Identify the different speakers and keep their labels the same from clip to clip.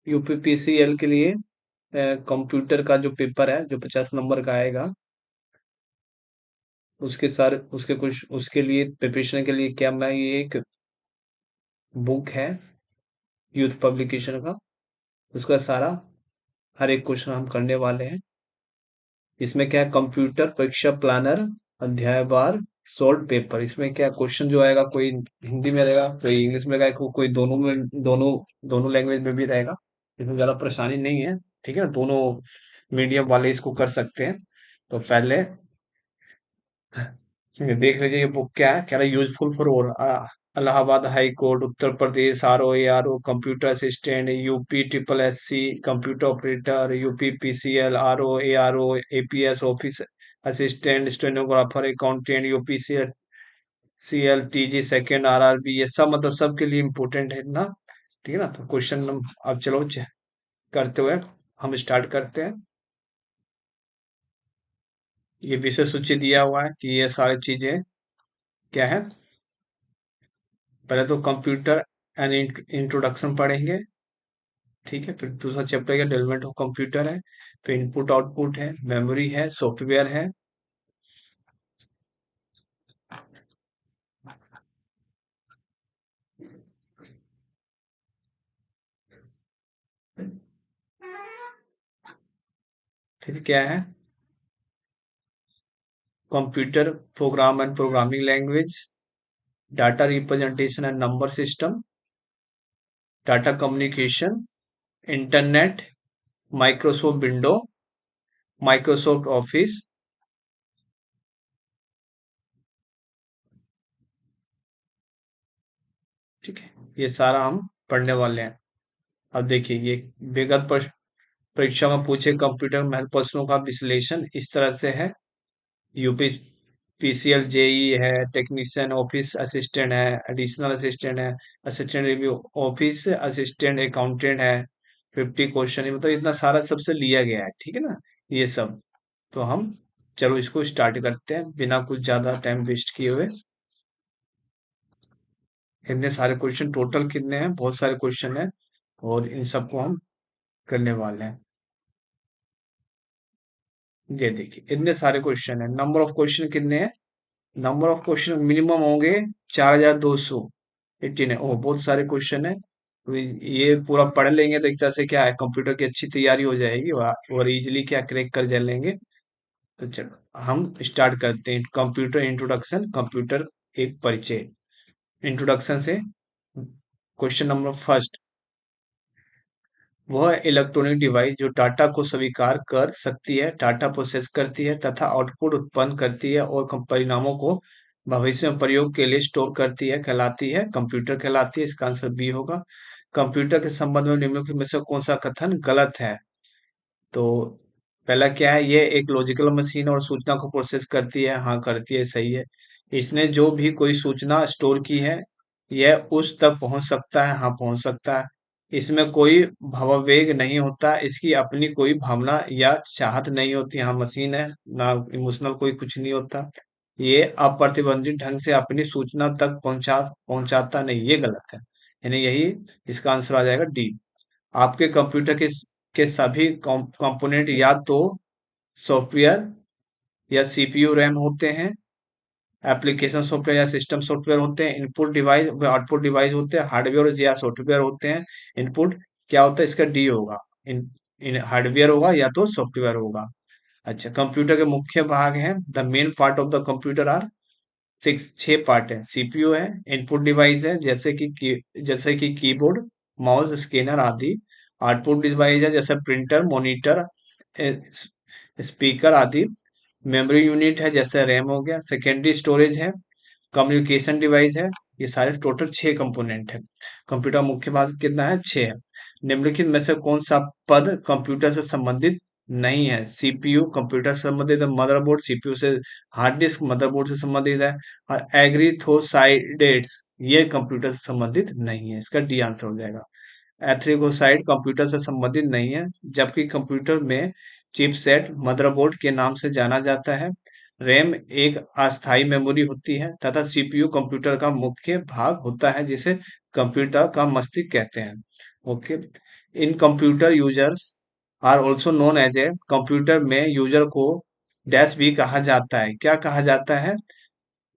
Speaker 1: UPPCL के लिए computer का जो पेपर है जो 50 नंबर का आएगा, उसके कुछ उसके लिए प्रिपरेशन के लिए क्या मैं ये एक बुक है यूथ पब्लिकेशन का, उसका सारा हर एक क्वेश्चन हम करने वाले हैं। इसमें क्या है, कंप्यूटर परीक्षा प्लानर अध्यायवार सॉल्व पेपर। इसमें क्या क्वेश्चन जो आएगा, कोई हिंदी में रहेगा, कोई इंग्लिश में रहेगा, कोई दोनों में, दोनों लैंग्वेज में भी रहेगा। इसमें ज्यादा परेशानी नहीं है, ठीक है ना। दोनों मीडियम वाले इसको कर सकते हैं। तो पहले देख लीजिए ये बुक क्या है, कह रहा है useful for all. Allahabad high court, Uttar Pradesh, RO ARO computer assistant, UP triple SC computer operator, UP PCL, RO ARO APS office assistant, stenographer, accountant, UPCL TG second RRB, ये सब मतलब सबके लिए इम्पोर्टेंट है ना, ठीक है ना। तो क्वेश्चन अब चलो करते हुए हम स्टार्ट करते हैं। ये विषय सूची दिया हुआ है कि ये सारी चीजें क्या है। पहले तो कंप्यूटर एंड इंट्रोडक्शन पढ़ेंगे, ठीक है। फिर दूसरा चैप्टर का डेवलपमेंट ऑफ कंप्यूटर है। फिर इनपुट आउटपुट है, मेमोरी है, सॉफ्टवेयर है। फिर क्या है, computer program and programming language, data representation and number system, data communication, internet, Microsoft window, Microsoft office, ठीक है। ये सारा हम पढ़ने वाले हैं। अब देखिए ये विगत परीक्षा में पूछे कंप्यूटर महत्व प्रश्नों का विश्लेषण इस तरह से है। यूपी PCL JE है, टेक्नीशियन ऑफिस असिस्टेंट है, एडिशनल असिस्टेंट है, assistant review office assistant accountant है। 50 क्वेश्चन है, मतलब इतना सारा सबसे लिया गया है, ठीक है ना। ये सब तो हम चलो इसको स्टार्ट करते हैं बिना कुछ ज्यादा टाइम वेस्ट किए हुए। इतने सारे क्वेश्चन, टोटल कितने हैं, बहुत सारे क्वेश्चन हैं और इन सबको हम करने वाले हैं। ये देखिए इतने सारे क्वेश्चन है। नंबर ऑफ क्वेश्चन कितने हैं, नंबर ऑफ क्वेश्चन मिनिमम होंगे 4218 है। ओ बहुत सारे क्वेश्चन है। तो ये पूरा पढ़ लेंगे तो एक तरह से क्या है, कंप्यूटर की अच्छी तैयारी हो जाएगी और इजीली क्या क्रैक कर जा लेंगे। तो चलो हम स्टार्ट करते हैं। कंप्यूटर इंट्रोडक्शन, कंप्यूटर एक परिचय। इंट्रोडक्शन से क्वेश्चन नंबर फर्स्ट, वह इलेक्ट्रॉनिक डिवाइस जो डाटा को स्वीकार कर सकती है, डाटा प्रोसेस करती है तथा आउटपुट उत्पन्न करती है और परिणामों को भविष्य में प्रयोग के लिए स्टोर करती है, कहलाती है कंप्यूटर कहलाती है। इसका आंसर बी होगा। कंप्यूटर के संबंध में निम्नलिखित में से कौन सा कथन गलत है। तो पहला क्या है, ये एक लॉजिकल मशीन और सूचना को प्रोसेस करती है, हाँ करती है, सही है। इसने जो भी कोई सूचना स्टोर की है यह उस तक पहुंच सकता है, हाँ पहुंच सकता है। इसमें कोई भावावेग नहीं होता, इसकी अपनी कोई भावना या चाहत नहीं होती, हाँ मशीन है ना, इमोशनल कोई कुछ नहीं होता। ये अप्रतिबंधित ढंग से अपनी सूचना तक पहुंचाता नहीं, ये गलत है। यानी यही इसका आंसर आ जाएगा डी। आपके कंप्यूटर के सभी कंपोनेंट या तो सॉफ्टवेयर या CPU रैम होते हैं, एप्लीकेशन सॉफ्टवेयर या सिस्टम सॉफ्टवेयर होते हैं, इनपुट डिवाइस व आउटपुट डिवाइस होते हैं, हार्डवेयर या सॉफ्टवेयर होते हैं। इनपुट क्या होता है, इसका डी होगा। इन हार्डवेयर होगा या तो सॉफ्टवेयर होगा। अच्छा, कंप्यूटर के मुख्य भाग हैं, the main part of the computer are six, 6 part है। CPU है, इनपुट डिवाइस है जैसे कि कीबोर्ड, माउस, स्कैनर आदि। आउटपुट डिवाइस है जैसे प्रिंटर, मॉनिटर, स्पीकर आदि। मेमोरी यूनिट है जैसे रैम हो गया। सेकेंडरी स्टोरेज है, कम्युनिकेशन डिवाइस है। ये सारे टोटल 6 कंपोनेंट है। कंप्यूटर मुख्य भाग कितना है, 6 है। निम्नलिखित में से कौन सा पद कंप्यूटर से संबंधित नहीं है। CPU कंप्यूटर से संबंधित है, मदरबोर्ड CPU से, हार्ड डिस्क मदरबोर्ड से संबंधित है, और एग्रीथोसाइडेट्स ये कंप्यूटर से संबंधित नहीं है। इसका डी आंसर हो जाएगा। एथ्रिगोसाइड कंप्यूटर से संबंधित नहीं है, जबकि कंप्यूटर में चिपसेट मदरबोर्ड के नाम से जाना जाता है। रैम एक अस्थायी मेमोरी होती है तथा CPU कंप्यूटर का मुख्य भाग होता है जिसे कंप्यूटर का मस्तिष्क कहते हैं। Okay, in computer users are also known as a, computer में यूजर को डैश भी कहा जाता है। क्या कहा जाता है?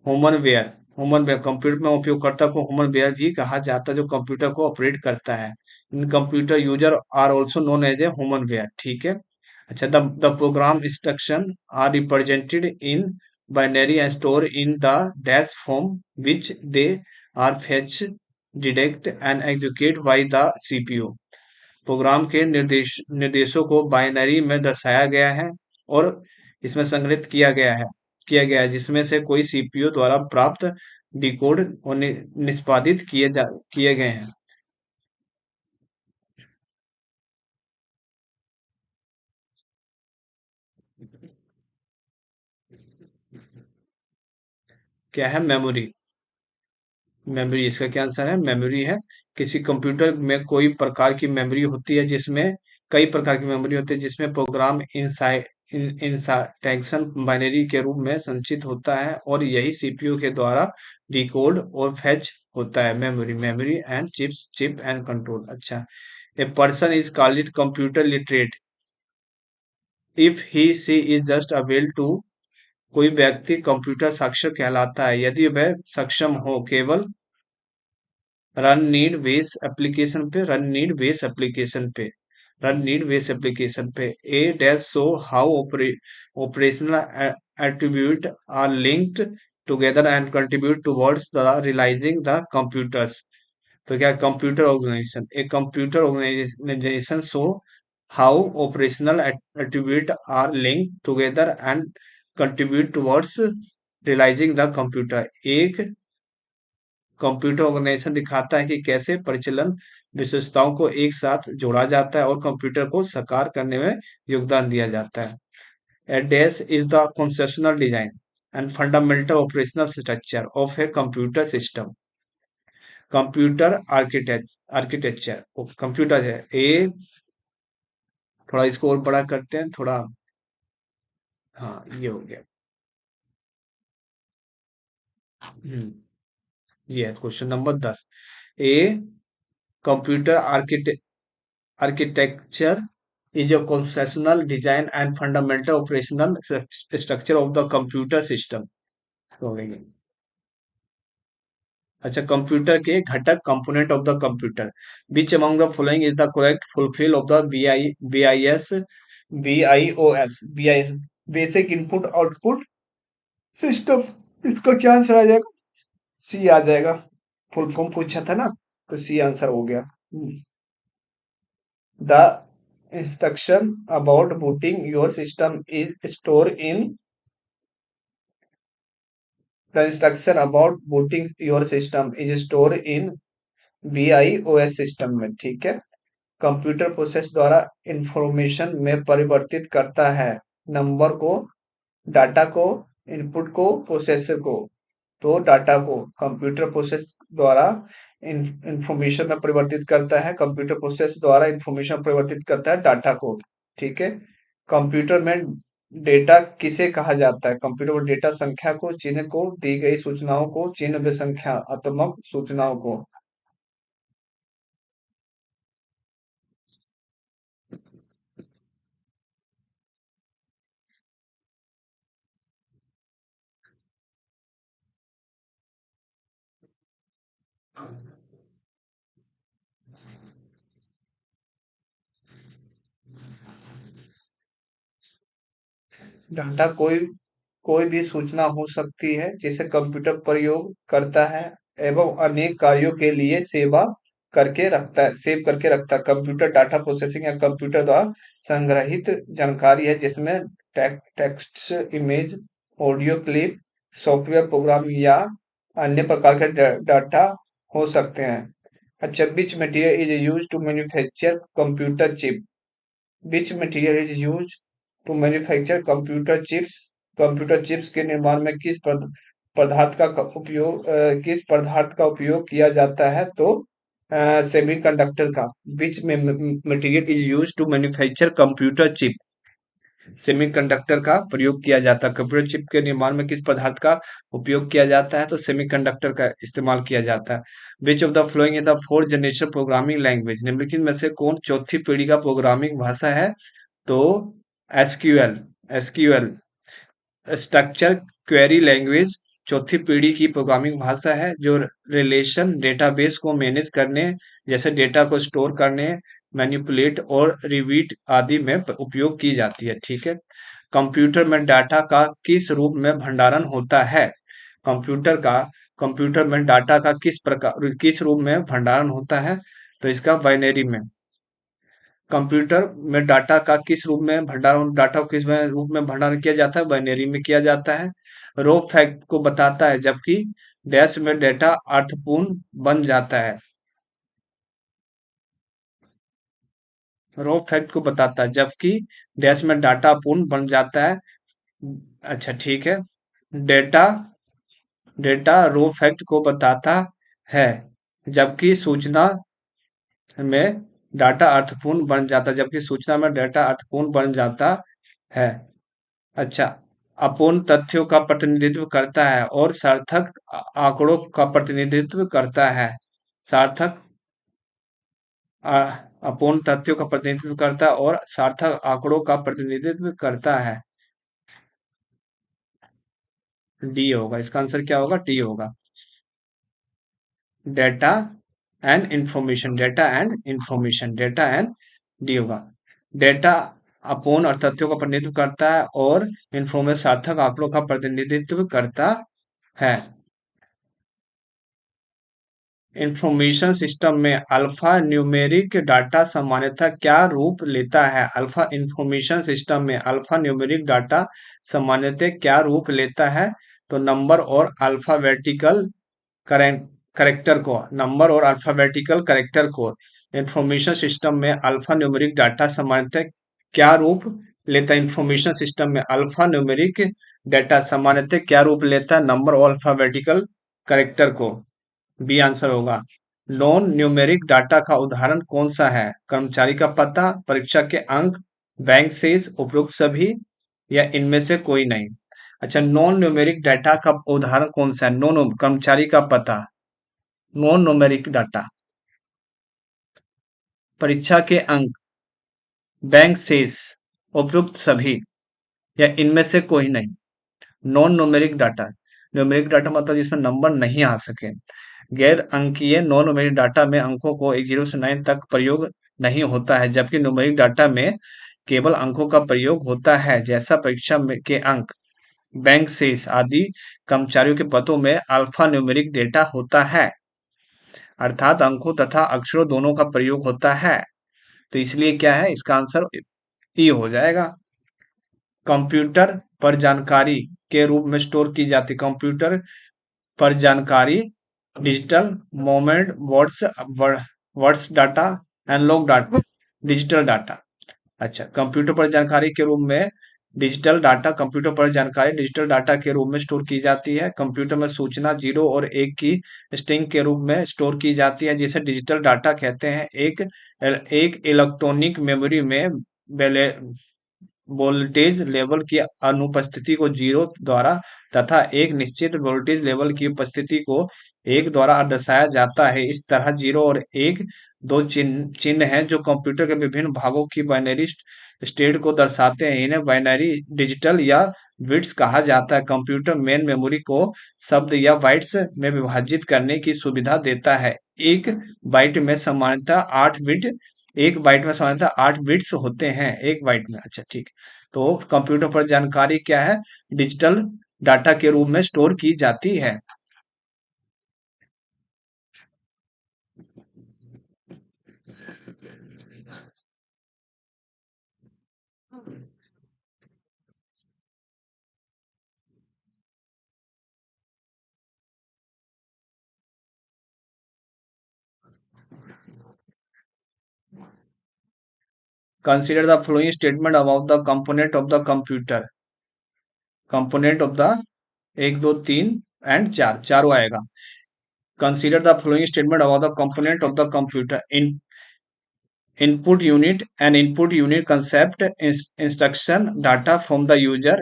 Speaker 1: Human ware. Human ware, computer में उपयोगकर्ता को ह्यूमन वेयर भी कहा जाता है, जो कंप्यूटर को ऑपरेट करता है। In computer user are also known as a human ware, ठीक है। अच्छा, the program instruction are represented in binary and store in the dash form which they are fetch, detect and execute by the CPU. Program के निर्देशों को binary में दर्शाया गया है और इसमें संग्रहित किया गया है, जिसमें से कोई सीपीयू द्वारा प्राप्त, डिकोड और निष्पादित किए गए हैं। क्या है? मेमोरी। मेमोरी, इसका क्या आंसर है? मेमोरी है। किसी कंप्यूटर में कोई प्रकार की मेमोरी होती है, जिसमें कई प्रकार की मेमोरी होती है, जिसमें प्रोग्राम इंस्ट्रक्शन बाइनरी के रूप में संचित होता है और यही सीपीयू के द्वारा डिकोड और फेच होता है। Memory and chip and control. अच्छा, a person is called it computer literate if he she is just able to, कोई व्यक्ति कंप्यूटर साक्षर कहलाता है यदि वह सक्षम हो केवल रन नीड बेस एप्लीकेशन पे, रन नीड बेस एप्लीकेशन पे। A dash show how operational attribute are linked together and contribute towards the realising the computers. तो क्या? Computer organisation, a computer organisation show how operational attribute are linked together and contribute towards realising the computer. एक computer organisation दिखाता है कि कैसे परिचालन विशेषताओं को एक साथ जोड़ा जाता है और कंप्यूटर को साकार करने में योगदान दिया जाता है। A DAS is the conceptual design and fundamental operational structure of a computer system. Computer architecture computer है। ए, थोड़ा इसको और बड़ा करते हैं थोड़ा। हाँ, ये हो गया। हम्म, ये है question number 10। A computer architecture is a conceptual design and fundamental operational structure of the computer system। इसको हो गई। अच्छा, कंप्यूटर के घटक, component of the computer, which among the following is the correct fulfil of the B I S basic input output system. इसका क्या answer आ जाएगा? सी आ जाएगा। फुल फॉर्म पूछा था ना, तो सी आंसर हो गया। The instruction about booting your system is stored in the instruction about booting your system is stored in BIOS system में, ठीक है। कंप्यूटर प्रोसेस द्वारा इंफॉर्मेशन में परिवर्तित करता है, नंबर को, डाटा को, इनपुट को, प्रोसेसर को। तो डाटा को कंप्यूटर प्रोसेस द्वारा इंफॉर्मेशन में परिवर्तित करता है, कंप्यूटर प्रोसेस द्वारा इंफॉर्मेशन परिवर्तित करता है डाटा को, ठीक है। कंप्यूटर में डेटा किसे कहा जाता है? कंप्यूटर में डेटा संख्या को, चिन्ह को, दी गई सूचनाओं को, चिन्ह व संख्यात्मक सूचनाओं को। डाटा कोई कोई भी सूचना हो सकती है जिसे कंप्यूटर प्रयोग करता है एवं अनेक कार्यों के लिए सेव करके रखता है। कंप्यूटर डाटा प्रोसेसिंग या कंप्यूटर द्वारा संग्रहित जानकारी है, जिसमें text, image, audio clip, software program या अन्य प्रकार के डाटा हो सकते हैं। अच्छा, which material is use to manufacture computer chip? Which material is use to manufacture computer chips? Computer chips के निर्माण में किस पदार्थ का उपयोग किया जाता है? तो सेमीकंडक्टर का। Which material is use to manufacture computer chip? Semiconductor का प्रयोग किया जाता है। कंप्यूटर चिप के निर्माण में किस पदार्थ का उपयोग किया जाता है? तो सेमीकंडक्टर का इस्तेमाल किया जाता है। Which of the following is the fourth generation programming language? निम्नलिखित में से कौन चौथी पीढ़ी का प्रोग्रामिंग भाषा है? तो SQL. SQL structure query language चौथी पीढ़ी की प्रोग्रामिंग भाषा है जो रिलेशन डेटाबेस को मैनेज करने, जैसे डेटा को स्टोर करने, मैनिपुलेट और रिवीट आदि में उपयोग की जाती है। ठीक है। कंप्यूटर में डाटा का किस रूप में भंडारण होता है? कंप्यूटर का कंप्यूटर में डाटा का किस रूप में भंडारण होता है? तो इसका बाइनरी में। कंप्यूटर में डाटा को किस में रूप में भंडारण किया जाता है? बाइनरी में किया जाता है। रो फैक्ट को बताता है जबकि डैश में डेटा अर्थपूर्ण बन जाता है। रो फैक्ट को बताता है जबकि डैश में डाटा पूर्ण बन जाता है। अच्छा ठीक है। डेटा डेटा रो फैक्ट को बताता है जबकि सूचना में डाटा अर्थपूर्ण बन जाता है, जबकि सूचना में डाटा अर्थपूर्ण बन जाता है। अच्छा, अपूर्ण तथ्यों का प्रतिनिधित्व करता है और सार्थक आंकड़ों का प्रतिनिधित्व करता है। सार्थक अपूर्ण तथ्यों का प्रतिनिधित्व करता है और सार्थक आंकड़ों का प्रतिनिधित्व करता है। डी होगा इसका आंसर। क्या होगा? डी होगा। Data and information, data and information, data and D होगा। डेटा अपूर्ण और तथ्यों का प्रतिनिधित्व करता है और इंफॉर्मेशन सार्थक आंकड़ों का प्रतिनिधित्व करता है। इंफॉर्मेशन सिस्टम में अल्फा न्यूमेरिक डाटा सामान्यतः क्या रूप लेता है? अल्फा इंफॉर्मेशन सिस्टम में अल्फा न्यूमेरिक डाटा सामान्यतः क्या रूप लेता है? तो नंबर और अल्फाबेटिकल करेक्टर को इंफॉर्मेशन सिस्टम में अल्फा न्यूमेरिक डाटा सामान्यतः क्या रूप लेता है? इंफॉर्मेशन सिस्टम में अल्फा न्यूमेरिक डाटा सामान्यतः क्या रूप लेता है? नंबर और अल्फाबेटिकल करेक्टर को। बी आंसर होगा। नॉन न्यूमेरिक डाटा का उदाहरण कौन सा है? कर्मचारी का पता, परीक्षा के अंक, बैंक शेष, उपरोक्त सभी या इनमें से कोई नहीं? अच्छा, नॉन न्यूमेरिक डाटा का उदाहरण कौन सा है? नॉन कर्मचारी का पता, नॉन न्यूमेरिक डाटा, परीक्षा के अंक, बैंक शेष, उपरोक्त सभी या इनमें से कोई नहीं? Non numeric data, numeric data मतलब जिसमें नंबर नहीं आ सके। गैर अंकीय नॉन न्यूमेरिक डाटा में अंकों को 1 से 9 तक प्रयोग नहीं होता है, जबकि न्यूमेरिक डाटा में केवल अंकों का प्रयोग होता है, जैसा परीक्षा में के अंक, बैंक शेष आदि कर्मचारियों के पदों में अल्फा न्यूमेरिक डेटा होता है, अर्थात अंकों तथा अक्षरों दोनों का प्रयोग होता है। तो इसलिए क्या है? इसका आंसर ई हो जाएगा। कंप्यूटर पर जानकारी के रूप में स्टोर की जाती कंप्यूटर पर जानकारी digital moment words words data analog data digital data. अच्छा, कंप्यूटर पर जानकारी के रूप में कंप्यूटर पर जानकारी डिजिटल डाटा के रूप में स्टोर की जाती है। कंप्यूटर में सूचना 0 और 1 की स्ट्रिंग के रूप में स्टोर की जाती है जिसे डिजिटल डाटा कहते हैं। एक इलेक्ट्रॉनिक मेमोरी में वोल्टेज लेवल की अनुपस्थिति को 0 द्वारा तथा एक निश्चित वोल्टेज लेवल की उपस्थिति को 1 द्वारा दर्शाया जाता है। इस तरह 0 और 1 दो चिन्ह हैं जो कंप्यूटर के विभिन्न भागों की बाइनरी स्टेट को दर्शाते हैं। इन्हें बाइनरी डिजिटल या बिट्स कहा जाता है। कंप्यूटर मेन मेमोरी को शब्द या बाइट्स में विभाजित करने की सुविधा देता है। एक बाइट में सामान्यतः 8 बिट्स होते हैं एक बाइट में। अच्छा ठीक। तो कंप्यूटर पर जानकारी क्या है? डिजिटल डाटा के रूप में स्टोर की जाती है। Consider the following statement about the component of the computer. Component of the 1 2 3 and 4 चारों आएगा। Consider the following statement about the component of the computer. input unit and input unit concept instruction data from the user.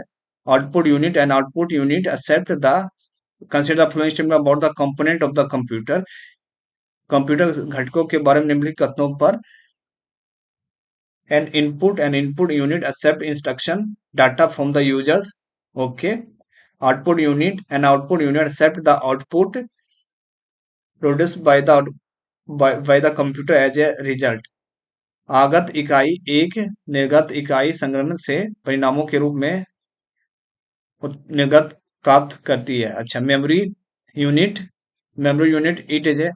Speaker 1: Output unit and output unit accept the consider the following statement about the component of the computer. Computer घटकों के बारे में निम्नलिखित कथनों पर an input unit accept instruction data from the users. Okay. Output unit and output unit accept the output produced by the computer as a result. आगत इकाई एक निर्गत इकाई संग्रहण से परिणामों के रूप में निर्गत प्राप्त करती है. अच्छा, unit memory unit it is a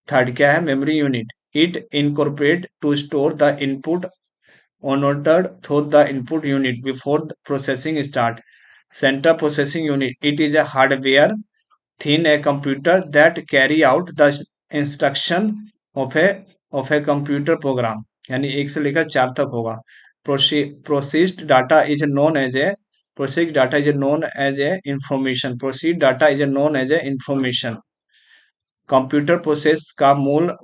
Speaker 1: third क्या है? Memory unit. It incorporate to store the input monitored through the input unit before the processing start. Central processing unit. It is a hardware within a computer that carry out the instruction of a computer program. यानी एक से लेकर चार तक होगा. Processed data is known as a processed data is known as a information. Processed data is known as a information. Computer process का मूल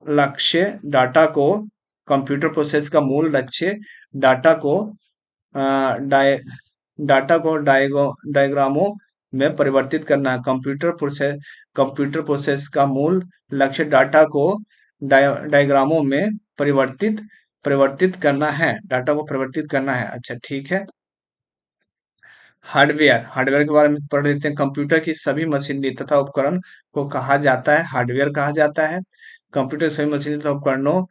Speaker 1: लक्ष्य डाटा को कंप्यूटर प्रोसेस का मूल लक्ष्य डाटा को डाटा को डायग्रामों में परिवर्तित करना है. कंप्यूटर प्रोसेस का मूल लक्ष्य डाटा को डायग्रामों में परिवर्तित करना है. डाटा को परिवर्तित करना है. अच्छा, ठीक है. हार्डवेयर के बारे में पढ़ लेते हैं. कंप्यूटर की सभी मशीनरी तथा उपकरण को कहा जाता है हार्डवेयर कहा जाता है. कंप्यूटर की सभी मशीनरी तथा उपकरणों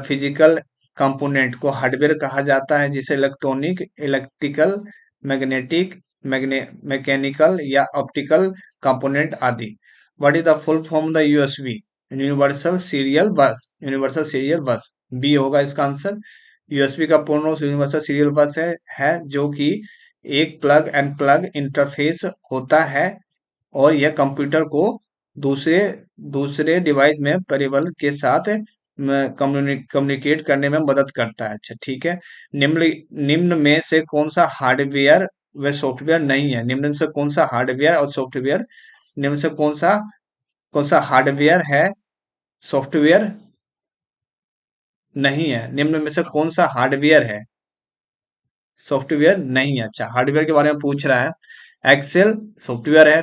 Speaker 1: फिजिकल कंपोनेंट को हार्डवेयर कहा जाता है, जिसे इलेक्ट्रॉनिक, इलेक्ट्रिकल, मैग्नेटिक, मैकेनिकल या ऑप्टिकल कंपोनेंट आदि. What is the full form the USB? Universal serial bus. Universal serial bus B होगा इसका आंसर. यूएसबी का पूर्ण रूप यूनिवर्सल सीरियल बस है जो कि एक प्लग एंड प्लग इंटरफेस होता है और यह कंप्यूटर को दूसरे दूसरे डिवाइस में परिबल के साथ कम्युनिकेट करने में मदद करता है. अच्छा, ठीक है. निम्न में से कौन सा हार्डवेयर व सॉफ्टवेयर नहीं है? निम्न में से कौन सा हार्डवेयर और सॉफ्टवेयर निम्न से कौन सा हार्डवेयर है, सॉफ्टवेयर नहीं है? निम्न में से कौन सा हार्डवेयर है, सॉफ्टवेयर नहीं है? अच्छा, हार्डवेयर के बारे में पूछ रहा है. एक्सेल सॉफ्टवेयर है.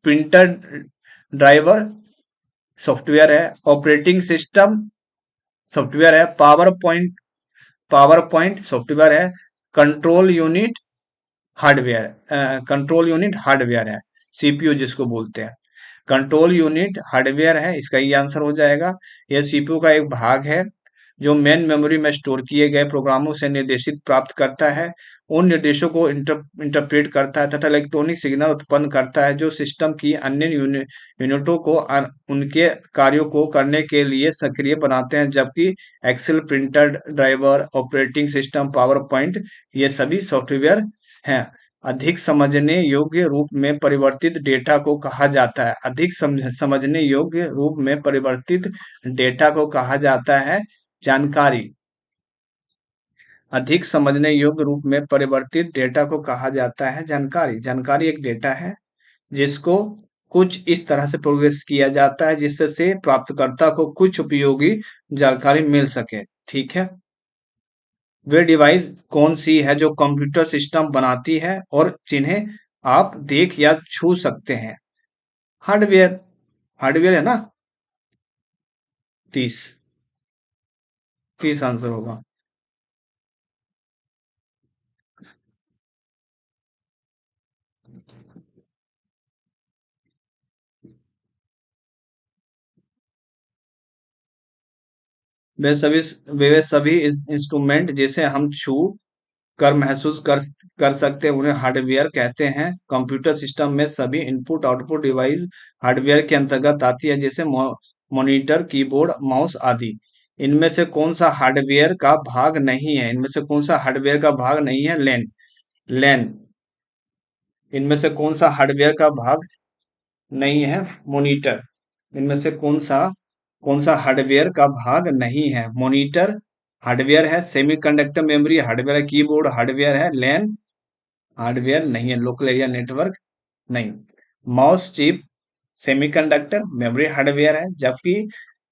Speaker 1: प्रिंटर ड्राइवर सॉफ्टवेयर है. ऑपरेटिंग सिस्टम सॉफ्टवेयर है. पावर पॉइंट सॉफ्टवेयर है. कंट्रोल यूनिट हार्डवेयर है. सीपीयू जिसको बोलते हैं. कंट्रोल यूनिट हार्डवेयर है, इसका ये आंसर हो जाएगा. यह सीपीयू का एक भाग है जो मेन मेमोरी में स्टोर किए गए प्रोग्रामों से निर्देशित प्राप्त करता है, उन निर्देशों को इंटरप्रेट करता है तथा इलेक्ट्रॉनिक सिग्नल उत्पन्न करता है जो सिस्टम की अन्य यूनिटों को उनके कार्यों को करने के लिए सक्रिय बनाते हैं. जबकि Excel, printer driver, operating system, power point ये सभी सॉफ्टवेयर हैं. अधिक समझने योग्य रूप में परिवर्तित डेटा को कहा जाता है. अधिक समझने योग्य रूप में परिवर्तित डेटा को कहा जाता है जानकारी. अधिक समझने योग्य रूप में परिवर्तित डेटा को कहा जाता है जानकारी. जानकारी एक डेटा है जिसको कुछ इस तरह से प्रोग्रेस किया जाता है जिससे प्राप्तकर्ता को कुछ उपयोगी जानकारी मिल सके. ठीक है. वे डिवाइस कौन सी है जो कंप्यूटर सिस्टम बनाती है और जिन्हें आप देख या छू सकते हैं? हार्डवेयर है ना. 30 आंसर होगा. वे सभी इंस्ट्रूमेंट जिसे हम छू कर महसूस कर सकते हैं उन्हें हार्डवेयर कहते हैं. कंप्यूटर सिस्टम में सभी इनपुट आउटपुट डिवाइस हार्डवेयर के अंतर्गत आती है, जैसे मॉनिटर, कीबोर्ड, माउस आदि. इनमें से कौन सा हार्डवेयर का भाग नहीं है? इनमें से कौन सा हार्डवेयर का भाग नहीं है? लैन. इनमें से कौन सा हार्डवेयर का भाग नहीं है? मॉनिटर. इनमें से कौन सा हार्डवेयर का भाग नहीं है? मॉनिटर हार्डवेयर है. सेमीकंडक्टर मेमोरी हार्डवेयर है. कीबोर्ड हार्डवेयर है. लैन हार्डवेयर नहीं है. लोकल एरिया नेटवर्क नहीं. Mouse chip semiconductor memory hardware है, जबकि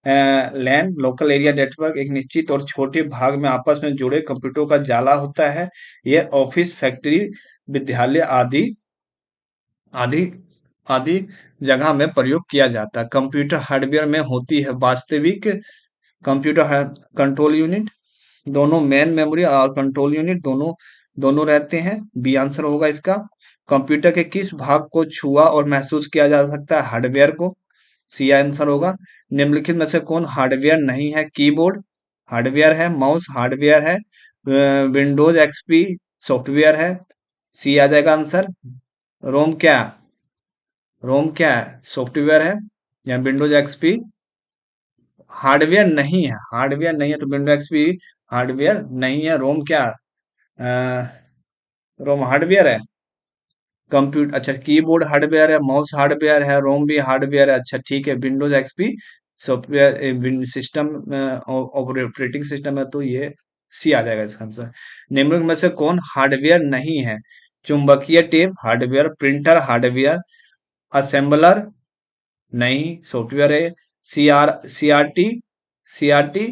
Speaker 1: लैन लोकल एरिया नेटवर्क एक निश्चित और छोटे भाग में आपस में जुड़े कंप्यूटरों का जाला होता है। यह ऑफिस, फैक्ट्री, विद्यालय आदि आदि आदि जगह में प्रयोग किया जाता है। कंप्यूटर हार्डवेयर में होती है वास्तविक कंप्यूटर कंट्रोल यूनिट, दोनों मेन मेमोरी और कंट्रोल यूनिट दोनों दोनों रहते हैं। बी आंसर होगा इसका। कंप्यूटर के किस भाग को छुआ और महसूस किया जा सकता है? हार्डवेयर को। सी आंसर होगा। निम्नलिखित में से कौन हार्डवेयर नहीं है? कीबोर्ड हार्डवेयर है, माउस हार्डवेयर है, विंडोज एक्सपी सॉफ्टवेयर है। सी आ जाएगा आंसर। रोम क्या रोम क्या है? सॉफ्टवेयर है। या विंडोज एक्सपी हार्डवेयर नहीं है तो विंडो एक्सपी हार्डवेयर नहीं है। रोम क्या? रोम हार्डवेयर है। कंप्यूटर अच्छा, कीबोर्ड हार्डवेयर है, माउस हार्डवेयर है, रोम भी हार्डवेयर है। अच्छा ठीक है, Windows XP software system operating system है, तो ये सी आ जाएगा इसका आंसर। निम्नलिखित में से कौन हार्डवेयर नहीं है? चुंबकीय tape hardware, printer hardware, assembler नहीं सॉफ्टवेयर है। सीआरटी सीआरटी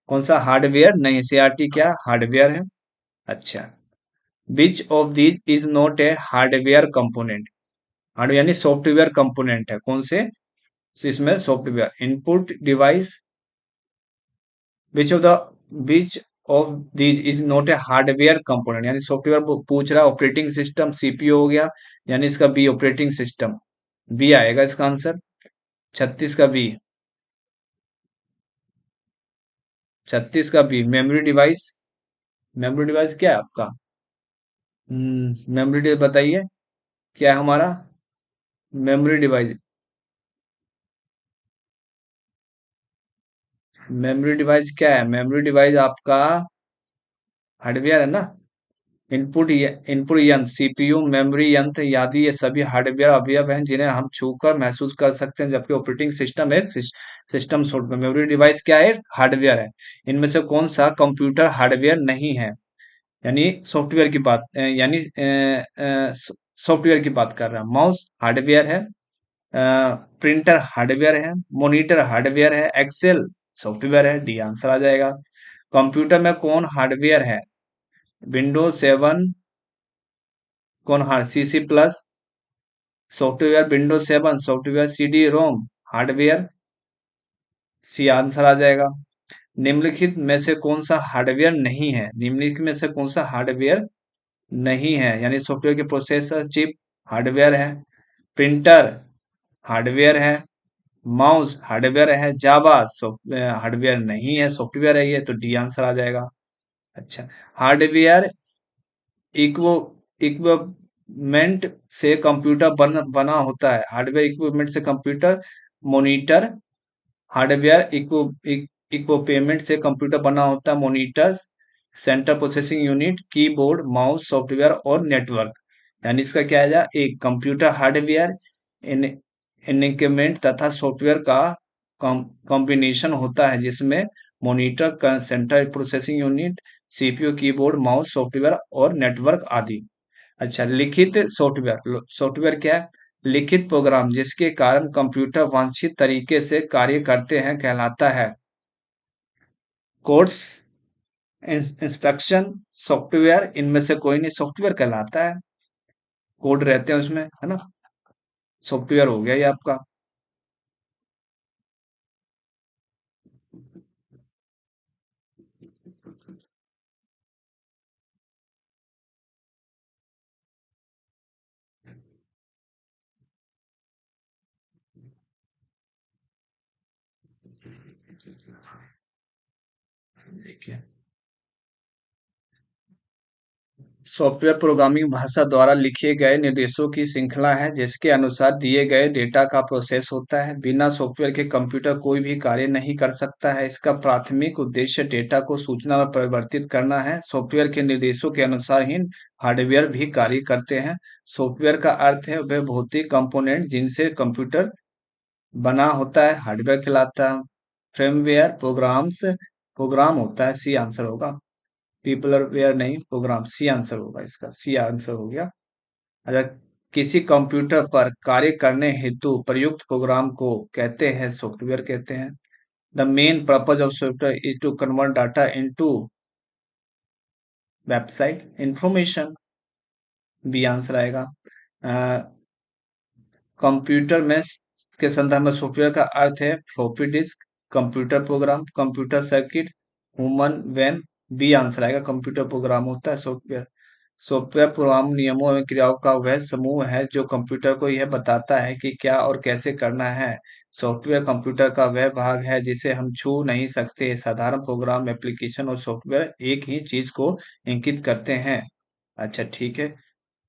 Speaker 1: कौन सा? हार्डवेयर नहीं, सीआरटी क्या हार्डवेयर है। अच्छा, which of these is not a hardware component? Hardware यानी सॉफ्टवेयर कंपोनेंट है, कौन से? इसमें software input device, which of the which of these is not a hardware component, यानी सॉफ्टवेयर पूछ रहा है। ऑपरेटिंग सिस्टम सीपीयू हो गया, यानी इसका बी ऑपरेटिंग सिस्टम, बी आएगा इसका आंसर। 36 का बी, 36 का B. Memory device, memory device क्या है आपका? मेमोरी डिवाइस बताइए क्या है हमारा? मेमोरी डिवाइस, मेमोरी डिवाइस क्या है? मेमोरी डिवाइस आपका हार्डवेयर है ना। इनपुट यंत्र सीपीयू, मेमोरी यंत्र आदि ये सभी हार्डवेयर अवयव हैं जिन्हें हम छूकर महसूस कर सकते हैं, जबकि ऑपरेटिंग सिस्टम है सिस्टम सॉफ्टवेयर। मेमोरी डिवाइस क्या है? हार्डवेयर है। इनमें से कौन सा कंप्यूटर हार्डवेयर नहीं है? यानी सॉफ्टवेयर की बात यानी सॉफ्टवेयर की बात कर रहा है। माउस हार्डवेयर है, प्रिंटर हार्डवेयर है, मॉनिटर हार्डवेयर है, एक्सेल सॉफ्टवेयर है। डी आंसर आ जाएगा। कंप्यूटर में कौन हार्डवेयर है? विंडोज 7 कौन hard? C C plus software, Windows 7 software, C D ROM hardware. C answer आ जाएगा। निम्नलिखित में से कौन सा हार्डवेयर नहीं है? निम्नलिखित में से कौन सा हार्डवेयर नहीं है? यानी सॉफ्टवेयर के प्रोसेसर चिप हार्डवेयर है, प्रिंटर हार्डवेयर है, माउस हार्डवेयर है, जावा हार्डवेयर नहीं है, सॉफ्टवेयर है ये, तो डी आंसर आ जाएगा। अच्छा, हार्डवेयर इक्वो इक्विपमेंट से कंप्यूटर बना होता है। हार्डवेयर इक्विपमेंट से कंप्यूटर, मॉनिटर हार्डवेयर इक्विपमेंट से कंप्यूटर बना होता है। Monitor, central processing unit, keyboard, mouse, software और नेटवर्क। यानी इसका क्या है? एक कंप्यूटर हार्डवेयर इक्विपमेंट तथा सॉफ्टवेयर का कॉम्बिनेशन होता है, जिसमें monitor, central processing unit, CPU, keyboard, mouse, software और नेटवर्क आदि। अच्छा, लिखित सॉफ्टवेयर, सॉफ्टवेयर क्या है? लिखित प्रोग्राम जिसके कारण कंप्यूटर वांछित तरीके से कार्य करते हैं कहलाता है। कोड्स, इंस्ट्रक्शन, सॉफ्टवेयर, इनमें से कोई नहीं सॉफ्टवेयर कहलाता है। कोड रहते हैं उसमें, है ना। सॉफ्टवेयर हो गया ये आपका। देखिए, सॉफ्टवेयर प्रोग्रामिंग भाषा द्वारा लिखे गए निर्देशों की श्रृंखला है जिसके अनुसार दिए गए डेटा का प्रोसेस होता है। बिना सॉफ्टवेयर के कंप्यूटर कोई भी कार्य नहीं कर सकता है। इसका प्राथमिक उद्देश्य डेटा को सूचना में परिवर्तित करना है। सॉफ्टवेयर के निर्देशों के अनुसार ही हार्डवेयर भी कार्य करते हैं। सॉफ्टवेयर का अर्थ है वह भौतिक कंपोनेंट जिनसे कंप्यूटर बना होता है, हार्डवेयर कहलाता है। फ्रेमवेयर प्रोग्राम्स, प्रोग्राम होता है। सी आंसर होगा। पीपल वेयर नहीं, प्रोग्राम। सी आंसर होगा इसका, सी आंसर हो गया। अच्छा, किसी कंप्यूटर पर कार्य करने हेतु प्रयुक्त प्रोग्राम को कहते हैं सॉफ्टवेयर कहते हैं। The main purpose of software is to convert data into website information. B answer आएगा। कंप्यूटर में के संदर्भ में सॉफ्टवेयर का अर्थ है floppy disk, computer program, computer circuit, human van. B answer आएगा। कंप्यूटर प्रोग्राम होता है सॉफ्टवेयर। सॉफ्टवेयर प्रोग्राम नियमों एवं क्रियाओं का वह समूह है जो कंप्यूटर को यह बताता है कि क्या और कैसे करना है। सॉफ्टवेयर कंप्यूटर का वह भाग है जिसे हम छू नहीं सकते। साधारण प्रोग्राम, एप्लीकेशन और सॉफ्टवेयर एक ही चीज को इंगित करते हैं। अच्छा ठीक है।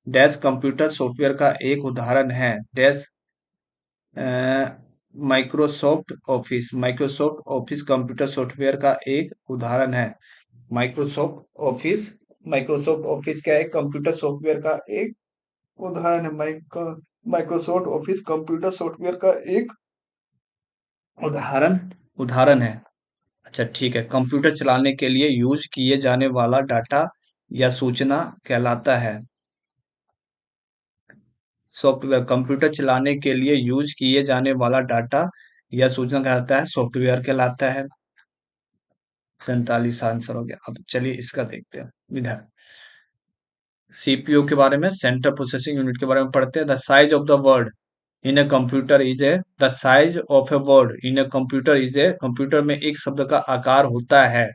Speaker 1: डैश कंप्यूटर सॉफ्टवेयर का एक उदाहरण है। Dash Microsoft office. Microsoft office computer software का एक उदाहरण है। Microsoft office. माइक्रोसॉफ्ट ऑफिस क्या है? कंप्यूटर सॉफ्टवेयर का एक उदाहरण है। माइक्रोसॉफ्ट ऑफिस कंप्यूटर सॉफ्टवेयर का एक उदाहरण उदाहरण है। अच्छा ठीक है। कंप्यूटर चलाने के लिए यूज किए जाने वाला डाटा या सूचना कहलाता है। सॉफ्टवेयर कंप्यूटर चलाने के लिए यूज किए जाने वाला डाटा या सूचना कहलाता है सॉफ्टवेयर कहलाता है। 47 आंसर हो गया। अब चलिए इसका देखते हैं इधर। सीपीयू के बारे में, सेंट्रल प्रोसेसिंग यूनिट के बारे में पढ़ते हैं। The size of the word in a computer is a the size of a word in a computer is a computer में एक शब्द का आकार होता है।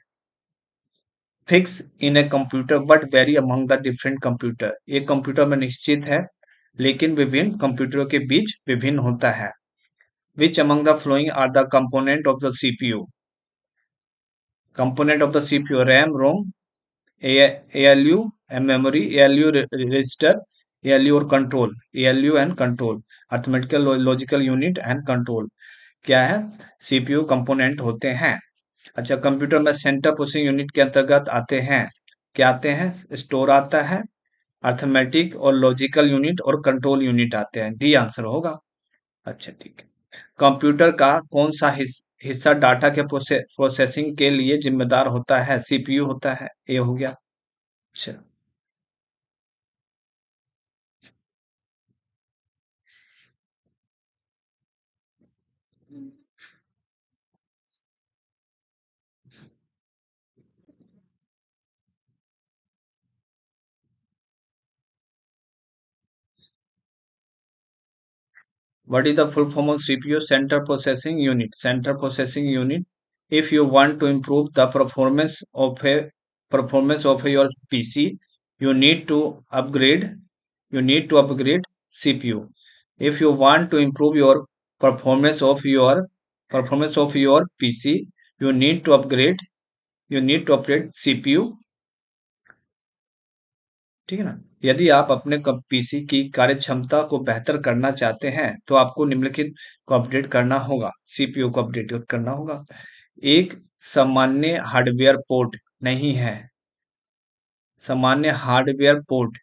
Speaker 1: Fix in a computer but very among the different computer. एक computer में निश्चित है लेकिन विभिन्न कंप्यूटरों के बीच विभिन्न होता है। Which among the following are the component of the CPU? Component of the CPU: RAM, ROM, ALU, and memory, ALU register, ALU और control, ALU and control, arithmetical logical unit and control। क्या है? CPU component होते हैं। अच्छा, computer में central processing unit के अंतर्गत आते हैं। क्या आते हैं? स्टोर आता है, अर्थमेटिक और लॉजिकल यूनिट और कंट्रोल यूनिट आते हैं। डी आंसर होगा। अच्छा ठीक है। कंप्यूटर का कौन सा हिस्सा डाटा के प्रोसेसिंग के लिए जिम्मेदार होता है? सीपीयू होता है। ए हो गया। अच्छा। What is the full form of CPU? Central Processing Unit. Central Processing Unit. If you want to improve the performance of your PC, you need to upgrade. You need to upgrade CPU. If you want to improve your performance of your PC, you need to upgrade. You need to upgrade CPU। ठीक है ना। यदि आप अपने PC की कार्यक्षमता को बेहतर करना चाहते हैं तो आपको निम्नलिखित को अपडेट करना होगा। सीपीयू को अपडेट करना होगा। एक सामान्य हार्डवेयर पोर्ट नहीं है। सामान्य हार्डवेयर पोर्ट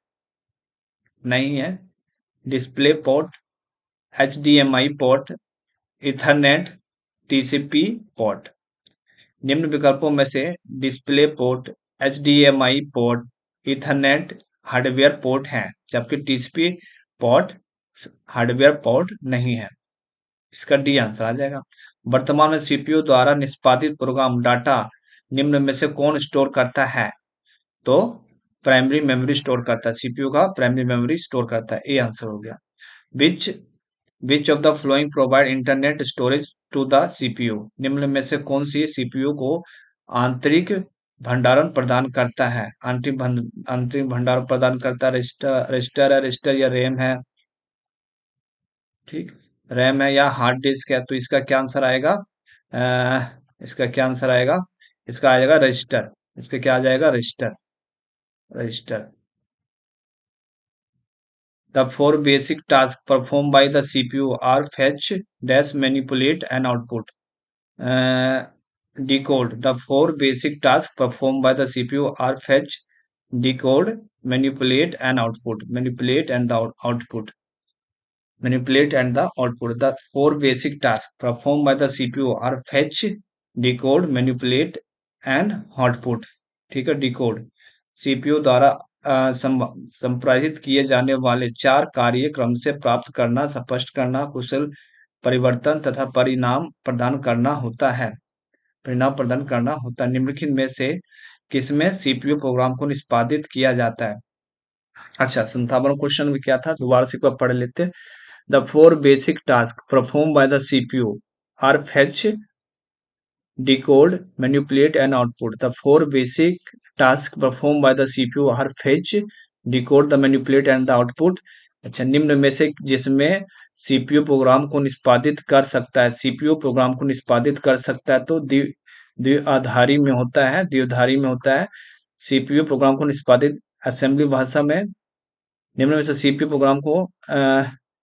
Speaker 1: नहीं है। Display port, HDMI port, Ethernet, TCP port. निम्न विकल्पों में से display port, HDMI port, Ethernet hardware port हैं, जबकि टीसीपी पोर्ट हार्डवेयर पोर्ट नहीं है। इसका डी आंसर आ जाएगा। वर्तमान में सीपीयू द्वारा निष्पादित प्रोग्राम डाटा निम्न में से कौन स्टोर करता है? तो प्राइमरी मेमोरी स्टोर करता है। सीपीयू का प्राइमरी मेमोरी स्टोर करता है। ए आंसर हो गया। Which which of the following provide internet storage to the CPU? निम्न में से कौन सी सीपीयू को आंतरिक भंडारण प्रदान करता है? आंतरिक भंडारण प्रदान करता है। रजिस्टर या रैम है। ठीक, रैम है या हार्ड डिस्क है। तो इसका क्या आंसर आएगा? इसका क्या आंसर आएगा? इसका आ जाएगा रजिस्टर। इसका क्या आ जाएगा? Register. Register. The four basic tasks performed by the CPU are fetch, dash, manipulate, and output. Uh, Decode. The four basic tasks performed by the CPU are fetch, decode, manipulate, and output. Manipulate and the output. Manipulate and the output. The four basic tasks performed by the CPU are fetch, decode, manipulate, and output. ठीक है, decode। CPU द्वारा संप्राहित किए जाने वाले 4 कार्य क्रम से प्राप्त करना, स्पष्ट करना, कुशल परिवर्तन तथा परिणाम प्रदान करना होता है। निम्नलिखित में से किसमें सीपीयू प्रोग्राम को निष्पादित किया जाता है? अच्छा, 57वां क्वेश्चन में क्या था? दोबारा से एक बार पढ़ लेते हैं। The four basic task perform by the CPU are fetch, decode, manipulate and output. The four basic tasks performed by the CPU are fetch, decode, the manipulate and the output. अच्छा, निम्न में से जिसमें सीपीयू प्रोग्राम को निष्पादित कर सकता है, सीपीयू प्रोग्राम को निष्पादित कर सकता है तो द्विआधारी में होता है, द्विआधारी में होता है। सीपीयू प्रोग्राम को निष्पादित असेंबली भाषा में, निम्न में से सीपीयू प्रोग्राम को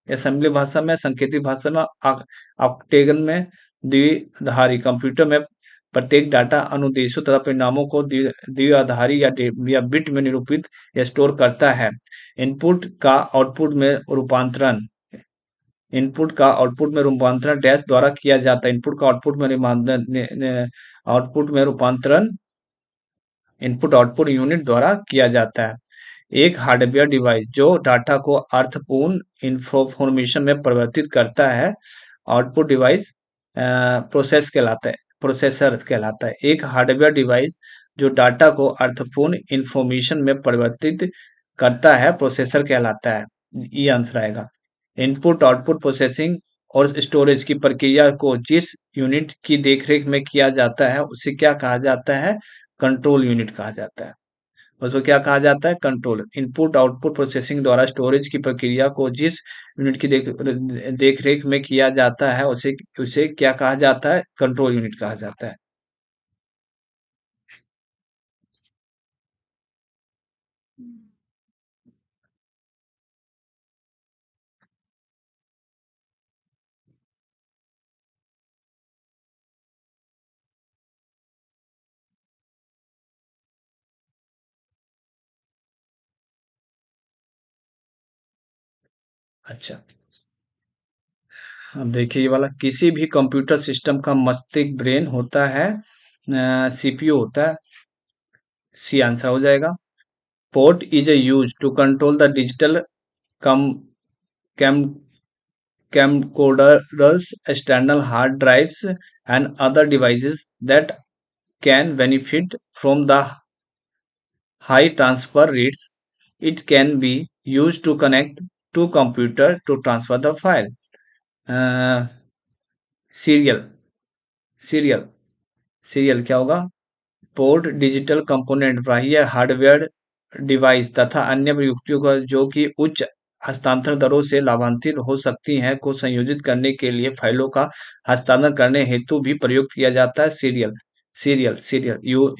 Speaker 1: असेंबली भाषा में, सांकेतिक भाषा में, ऑक्टेगन में, द्विआधारी कंप्यूटर में प्रत्येक डाटा अनुदेशों तथा परिणामों को द्विआधारी या बिट में निरूपित या स्टोर करता है। इनपुट का आउटपुट में रूपांतरण डैश द्वारा किया जाता है। इनपुट आउटपुट यूनिट द्वारा किया जाता है। एक हार्डवेयर डिवाइस जो डाटा को अर्थपूर्ण इंफॉर्मेशन में परिवर्तित करता है, आउटपुट डिवाइस प्रोसेसर कहलाता है। एक हार्डवेयर डिवाइस जो डाटा को अर्थपूर्ण इंफॉर्मेशन में परिवर्तित करता है, प्रोसेसर कहलाता है। ये आंसर आएगा। इनपुट आउटपुट प्रोसेसिंग और स्टोरेज की प्रक्रिया को जिस यूनिट की देखरेख में किया जाता है उसे क्या कहा जाता है? कंट्रोल यूनिट कहा जाता है। उसको क्या कहा जाता है? कंट्रोल। इनपुट आउटपुट प्रोसेसिंग द्वारा स्टोरेज की प्रक्रिया को जिस यूनिट की देखरेख में किया जाता है उसे उसे क्या कहा जाता है? कंट्रोल यूनिट कहा जाता है। अच्छा, अब देखिए ये वाला, किसी भी कंप्यूटर सिस्टम का मस्तिष्क ब्रेन होता है, सीपीयू होता है। सी आंसर हो जाएगा। Port is use to control the digital cam cam camcorders, external hard drives, and other devices that can benefit from the high transfer rates. It can be used to connect to computer to transfer the file. Uh, serial serial serial क्या होगा? Port digital component बाह्य hardware device तथा अन्य प्रयुक्तियों का जो कि उच्च हस्तांतरण दरों से लाभान्वित हो सकती हैं को संयोजित करने के लिए फाइलों का हस्तांतरण करने हेतु भी प्रयुक्त किया जाता है। सीरियल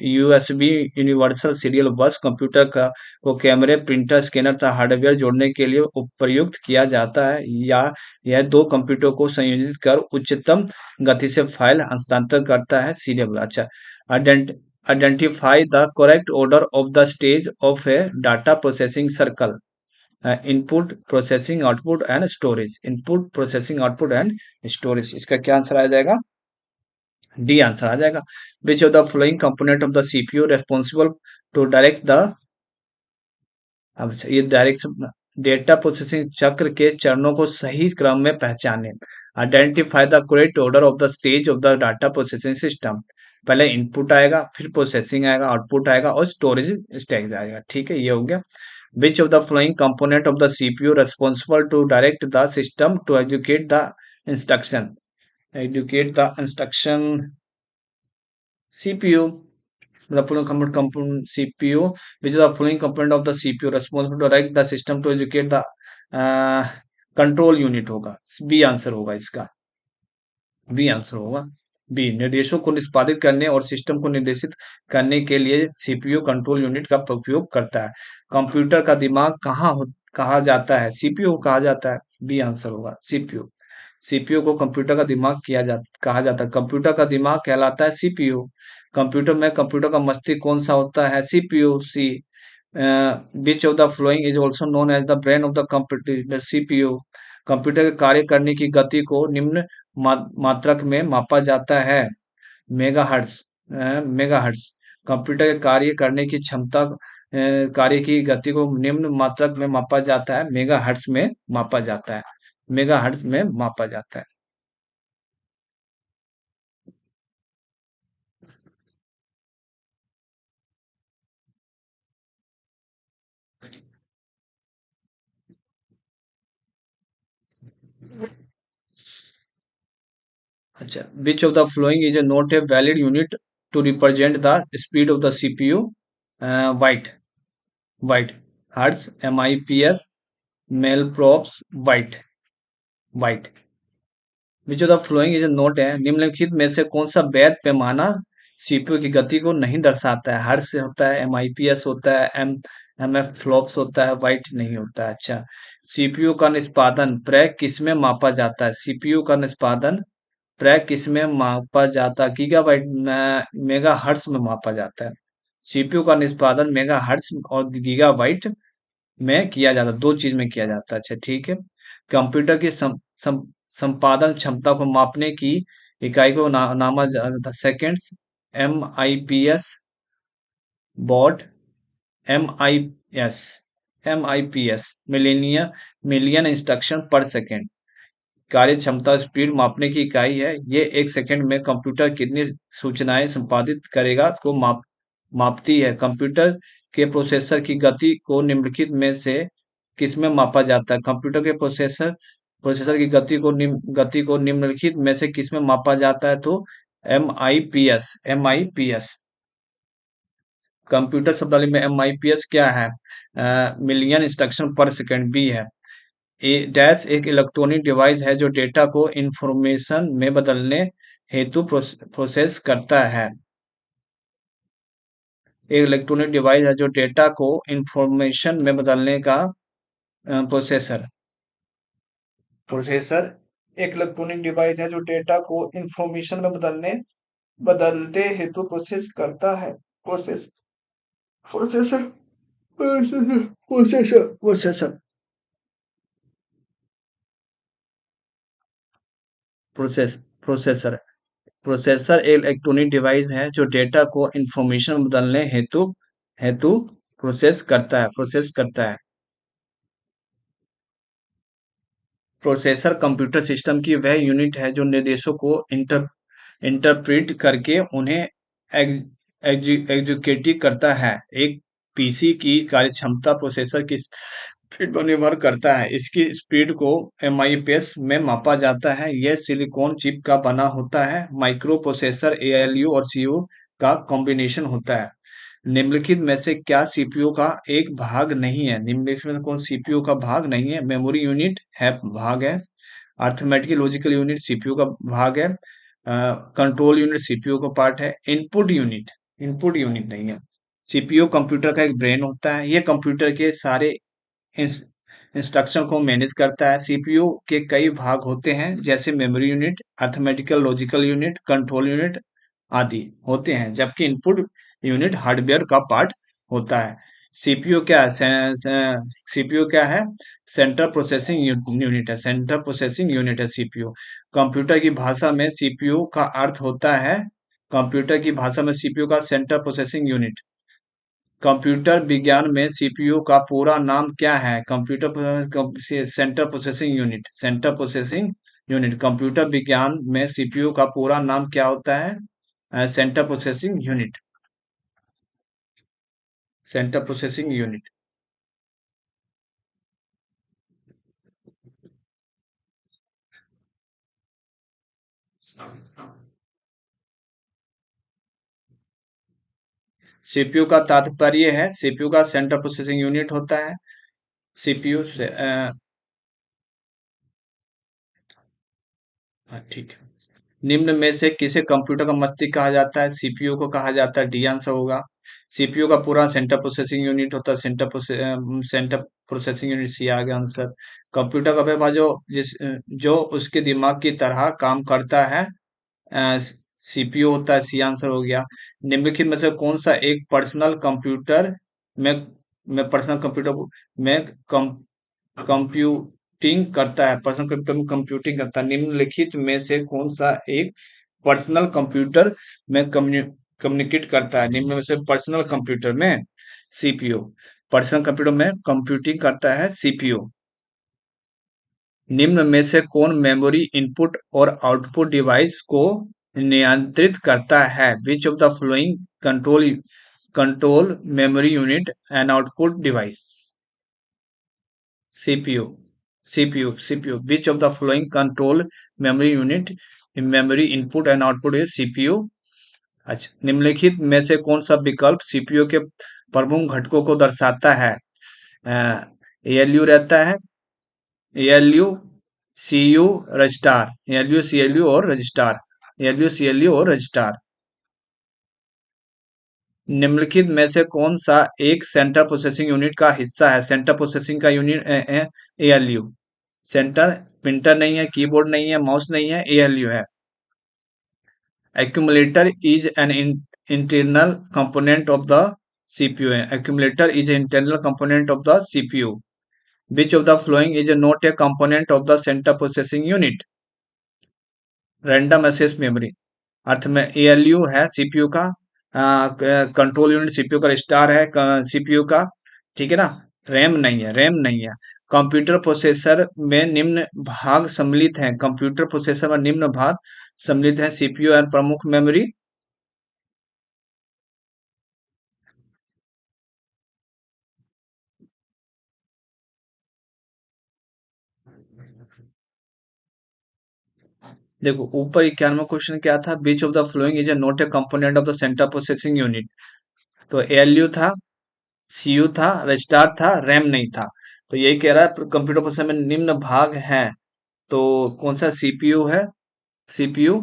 Speaker 1: यूएसबी यूनिवर्सल सीरियल बस कंप्यूटर का को कैमरे, प्रिंटर, स्कैनर तथा हार्डवेयर जोड़ने के लिए प्रयुक्त किया जाता है, या यह दो कंप्यूटर को संयोजित कर उच्चतम गति से फाइल हस्तांतरण करता है। सीरियल। अच्छा, identify the correct order of the stage of a data processing cycle. Input, processing, output and storage. Input, processing, output and storage. इसका क्या आंसर आ जाएगा? डी आंसर आ जाएगा। Which of the following component of the CPU responsible to direct the, अब ये direct data processing चक्र के चरणों को सही क्रम में पहचाने। Identify the correct order of the stage of the data processing system. पहले इनपुट आएगा, फिर प्रोसेसिंग आएगा, आउटपुट आएगा और स्टोरेज स्टेज आएगा। ठीक है, ये हो गया। Which of the following component of the CPU responsible to direct the system to educate the instruction? CPU. The following component CPU, which is the following component of the CPU responsible to direct the system to execute the control unit होगा। B answer होगा इसका। B answer होगा। B, निर्देशों को निष्पादित करने और system को निर्देशित करने के लिए सीपीयू कंट्रोल यूनिट का उपयोग करता है। कंप्यूटर का दिमाग कहा जाता है? सीपीयू को कहा जाता है। बी आंसर होगा सीपीयू। सीपीयू को कंप्यूटर का दिमाग कहा जाता है। कंप्यूटर का दिमाग कहलाता है सीपीयू। कंप्यूटर का मस्तिष्क कौन सा होता है? CPU. C. Which of the following is also known as the brain of the computer? CPU. Computer के कार्य करने की गति को निम्न मात्रक में मापा जाता है। मेगाहर्ट्ज। मेगाहर्ट्ज। कंप्यूटर के कार्य करने की क्षमता कार्य की गति को निम्न मात्रक में मापा जाता है, मेगाहर्ट्ज में मापा जाता है, मेगाहर्ट्ज में मापा जाता है। अच्छा, which of the following is not a valid unit to represent the speed of the CPU? White, white, hertz, MIPS, Malprops, white, white. Which of the following is note है, निम्नलिखित में से कौन सा वैध पैमाना सीपीयू की गति को नहीं दर्शाता है? हर्ट्ज से होता है, एमआईपीएस होता है, एमएफ फ्लॉप्स होता है, वाइट नहीं होता है। अच्छा, सीपीयू का निष्पादन प्रय किस में मापा जाता है? सीपीयू का निष्पादन प्रय किस में मापा जाता है? गीगाबाइट मेगा हर्ट्ज में मापा जाता है। सीपीयू का निष्पादन मेगा हर्ट्ज और गीगाबाइट में किया जाता है, दो चीज में किया जाता है। अच्छा ठीक है। कंप्यूटर की संपादन क्षमता को मापने की इकाई को नामा जाता seconds, MIPS, baud, MIS, MIPS, million instruction per second. कार्य क्षमता स्पीड मापने की इकाई है। ये एक सेकंड में कंप्यूटर कितनी सूचनाएं संपादित करेगा को मापती है। कंप्यूटर के प्रोसेसर की गति को निम्नलिखित में से किसमें मापा जाता है? कंप्यूटर के प्रोसेसर की गति को निम्नलिखित में से किसमें मापा जाता है? तो MIPS। कंप्यूटर शब्दावली में MIPS क्या है? मिलियन इंस्ट्रक्शन पर सेकंड। बी है। डैश एक इलेक्ट्रॉनिक डिवाइस है जो डेटा को इंफॉर्मेशन में बदलने हेतु प्रोसेस करता है। एक इलेक्ट्रॉनिक डिवाइस है जो डेटा को इंफॉर्मेशन में बदलने का प्रोसेसर। प्रोसेसर एक इलेक्ट्रॉनिक डिवाइस है जो डेटा को इंफॉर्मेशन में बदलते हेतु प्रोसेस करता है। Process processor processor process processor processor एक इलेक्ट्रॉनिक डिवाइस है जो डेटा को इंफॉर्मेशन बदलने हेतु हेतु प्रोसेस करता है। प्रोसेसर कंप्यूटर सिस्टम की वह यूनिट है जो निर्देशों को इंटरप्रेट करके उन्हें एग्जीक्यूट करता है। एक पीसी की कार्यक्षमता प्रोसेसर की स्पीड पर निर्भर करता है। इसकी स्पीड को MIPS में मापा जाता है। यह सिलिकॉन चिप का बना होता है। माइक्रो प्रोसेसर ALU और CU का कॉम्बिनेशन होता है। निम्नलिखित में से क्या सीपीयू का एक भाग नहीं है? निम्नलिखित में से कौन सीपीयू का भाग नहीं है? मेमोरी यूनिट है, भाग है। अर्थमेटिक लॉजिकल यूनिट सीपीयू का भाग है। कंट्रोल यूनिट सीपीयू का पार्ट है। इनपुट यूनिट नहीं है। सीपीयू कंप्यूटर का एक ब्रेन होता है। ये कंप्यूटर के सारे इंस्ट्रक्शन को मैनेज करता है। सीपीयू के कई भाग होते हैं जैसे memory unit, arithmetical logical unit, control unit आदि होते हैं, जबकि इनपुट यूनिट हार्डवेयर का पार्ट होता है। सीपीयू क्या है? सीपीयू क्या है? सेंट्रल प्रोसेसिंग यूनिट है। सेंट्रल प्रोसेसिंग यूनिट है सीपीयू। कंप्यूटर की भाषा में सीपीयू का अर्थ होता है कंप्यूटर की भाषा में सीपीयू का सेंट्रल प्रोसेसिंग यूनिट। कंप्यूटर विज्ञान में सीपीयू का पूरा नाम क्या है? Central processing unit. Central processing unit. Computer विज्ञान में सीपीयू का पूरा नाम क्या होता है? Central processing unit. Central processing unit. CPU का तात्पर्य है, सीपीयू का सेंट्रल प्रोसेसिंग यूनिट होता है। सीपीयू से हाँ ठीक है। निम्न में से किसे कंप्यूटर का मस्तिष्क कहा जाता है? सीपीयू को कहा जाता है। डी आंसर होगा। सीपीयू का पूरा सेंट्रल प्रोसेसिंग यूनिट होता है। सेंट्रल प्रोसेसिंग यूनिट सी आ गया आंसर। कंप्यूटर का व्यवहार जो उसके दिमाग की तरह काम करता है सीपीयू होता है। सी आंसर हो गया। निम्नलिखित में से कौन सा एक पर्सनल कंप्यूटर में पर्सनल कंप्यूटर में कंप्यूटिंग करता है? पर्सनल कंप्यूटर में कंप्यूटिंग करता है। निम्नलिखित में से कौन सा एक पर्सनल कंप्यूटर में कम्युनिकेट करता है? निम्न में से पर्सनल कंप्यूटर में सीपीयू। पर्सनल कंप्यूटर में कंप्यूटिंग करता है सीपीयू। निम्न में से कौन मेमोरी इनपुट और आउटपुट डिवाइस को नियंत्रित करता है? Which of the following control memory unit and output device? CPU, CPU, CPU. Which of the following control memory unit, memory input and output is CPU. अच्छा, निम्नलिखित में से कौन सा विकल्प सीपीयू के प्रमुख घटकों को दर्शाता है? एएलयू रहता है, ALU, CU, register, ALU, CLU और रजिस्टार, एएलयू, सीएलयू और रजिस्टार। निम्नलिखित में से कौन सा एक सेंट्रल प्रोसेसिंग यूनिट का हिस्सा है? सेंट्रल प्रोसेसिंग का यूनिट एएलयू। सेंटर प्रिंटर नहीं है, कीबोर्ड नहीं है, माउस नहीं है, एएलयू है। Accumulator is an internal component of the CPU. Accumulator is an internal component of the CPU. Which of the following is not a component of the central processing unit? Random access memory. अर्थ में ALU है CPU का, control unit CPU का, register है CPU का, ठीक है ना। RAM नहीं है, रैम नहीं है। कंप्यूटर प्रोसेसर में निम्न भाग सम्मिलित हैं, कंप्यूटर प्रोसेसर में निम्न भाग सम्मिलित हैं, सीपीयू और प्रमुख मेमोरी। देखो ऊपर 91 क्वेश्चन क्या था? Which of the following is a not a component of the central processing unit. तो एएलयू था, सीयू था, रजिस्टर था, रैम नहीं था। तो यही कह रहा है कंप्यूटर प्रोसेसर में निम्न भाग हैं। तो कौन सा? सीपीयू है, सीपीयू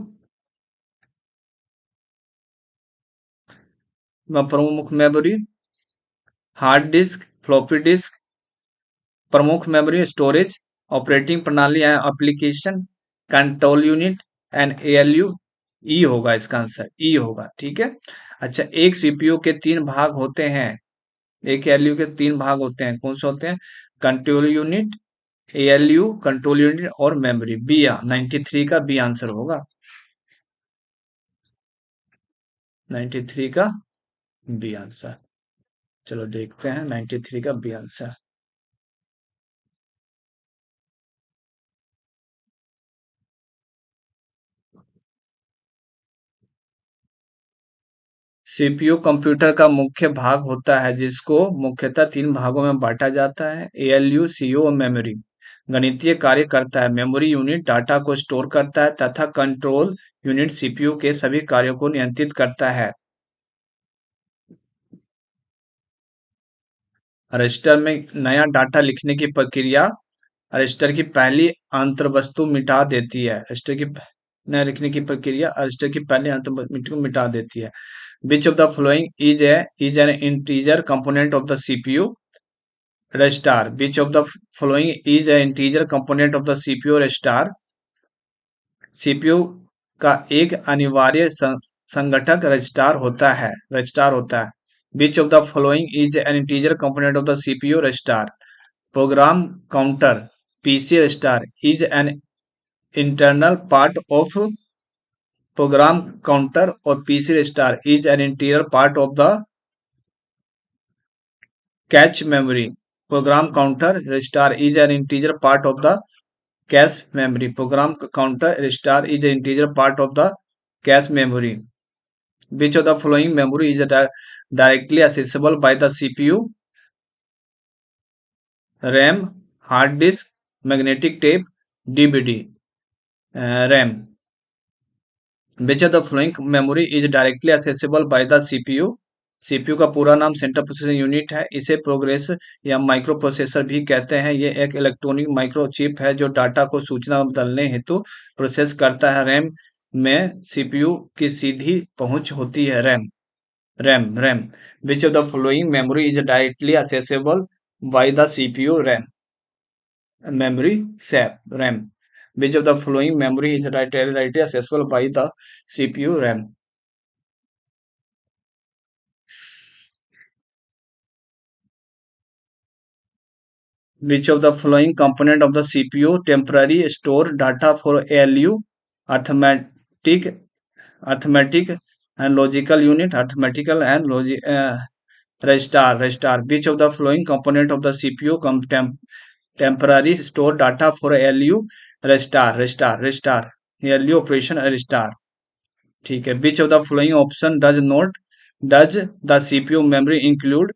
Speaker 1: प्रमुख memory, hard disk, floppy disk, प्रमुख मेमोरी स्टोरेज, ऑपरेटिंग प्रणाली या application, control unit and ALU. E होगा इसका आंसर, ई होगा, ठीक है। अच्छा, एक सीपीयू के तीन भाग होते हैं, एक एएलयू के तीन भाग होते हैं, कौन से होते हैं? Control unit, ALU, control unit और मेमोरी। बी, 93 का बी आंसर होगा, 93 का बी आंसर। चलो देखते हैं 93 का बी आंसर। सीपीयू कंप्यूटर का मुख्य भाग होता है जिसको मुख्यतः तीन भागों में बांटा जाता है, एएलयू, सीयू और मेमोरी। गणितीय कार्य करता है, मेमोरी यूनिट डाटा को स्टोर करता है तथा कंट्रोल यूनिट सीपीयू के सभी कार्यों को नियंत्रित करता है। रजिस्टर में नया डाटा लिखने की प्रक्रिया रजिस्टर की पहली अंतर्वस्तु मिटा देती है। रजिस्टर की नया लिखने की प्रक्रिया रजिस्टर की पहली अंतर्वस्तु को मिटा देती है। Which of the following is an integer component of the CPU? Register. Which of the following is an integer component of the CPU register? CPU का एक अनिवार्य संगठक रजिस्टर होता है, रजिस्टर होता है। Which of the following is an integer component of the CPU register? Program counter, PC register is an internal part of program counter or PC register is an integral part of the cache memory. Program counter register is an integer part of the cache memory. Program counter register is an integer part of the cache memory. Which of the following memory is directly accessible by the CPU? RAM, hard disk, magnetic tape, DVD. RAM. Which of the following memory is directly accessible by the CPU? CPU का पूरा नाम central processing unit है। इसे progress या micro processor भी कहते हैं। ये एक इलेक्ट्रॉनिक माइक्रोचिप है जो डाटा को सूचना बदलने हेतु प्रोसेस करता है। रैम में सीपीयू की सीधी पहुंच होती है। RAM. Which of the following memory is directly accessible by the CPU? memory SAP, RAM. Which of the following memory is directly accessible by the CPU? RAM. Which of the following component of the CPU temporarily store data for ALU? Arithmetic and logical unit, arithmetical and register register which of the following component of the CPU temporary store data for LU register register register LU operation register. ठीक है, which of the following option does the CPU memory include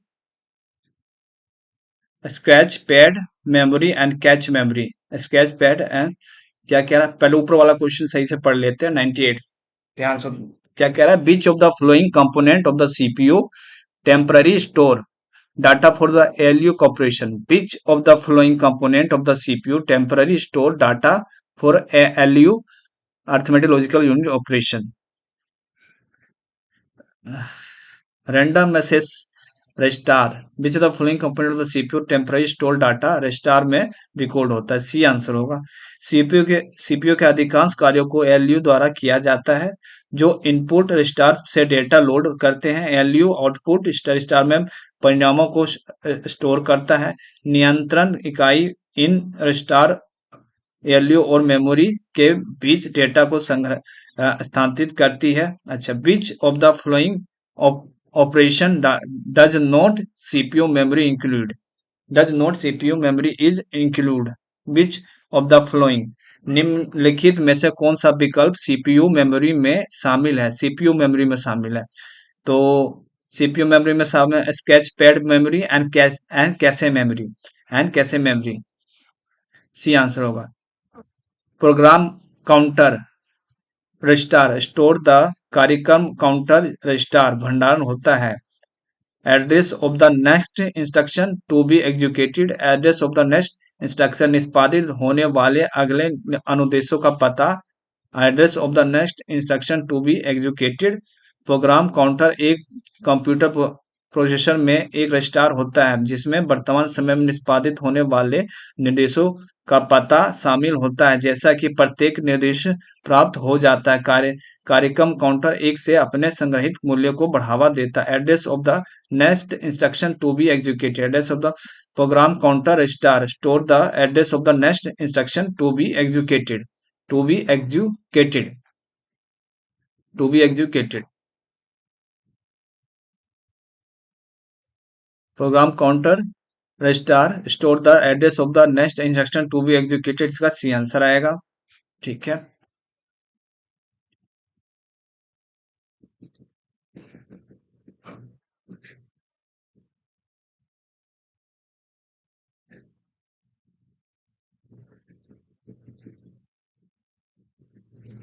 Speaker 1: scratch pad memory and cache memory. Scratch pad and क्या कह रहा है, पहले ऊपर वाला question सही से पढ़ लेते हैं। 98 ध्यान से क्या कह रहा है, which of the following component of the CPU temporary store data for the ALU operation. Which of the following component of the CPU temporary store data for ALU arithmetic logical unit operation. Random message register which the following component of the CPU temporary store data register में record होता है। सी answer होगा। CPU के अधिकांश कार्यों को LU द्वारा किया जाता है, जो इनपुट रजिस्टार से डेटा लोड करते हैं। एलयू आउटपुट रजिस्टार में परिणामों को स्टोर करता है। नियंत्रण इकाई इन रजिस्टार एलयू और मेमोरी के बीच डेटा को संग्रह स्थानांतरित करती है। अच्छा, which of the following operation does not CPU memory include. Does not CPU memory is include which of the following. निम्नलिखित में से कौन सा विकल्प सीपीयू मेमोरी में शामिल है। सीपीयू मेमोरी में शामिल है तो सीपीयू मेमोरी में शामिल है scratch pad memory and cache memory. And cache memory C answer होगा। Program counter register store the कार्यक्रम काउंटर रजिस्टार भंडारण होता है। Address of the next instruction to be executed. Address of the next instruction निष्पादित होने वाले अगले अनुदेशों का पता। Address of the next instruction to be executed. Program counter एक कंप्यूटर प्रोसेसर में एक रजिस्टार होता है जिसमें वर्तमान समय में निष्पादित होने वाले निर्देशों का पता शामिल होता है। जैसा कि प्रत्येक निर्देश प्राप्त हो जाता है, कार्यक्रम काउंटर एक से अपने संग्रहित मूल्य को बढ़ावा देता है। Address of the next instruction to be executed. Address of the program counter register store the address of the next instruction to be executed. To be executed to be executed. Program counter register store the address of the next instruction to be executed. इसका C answer आएगा। ठीक है,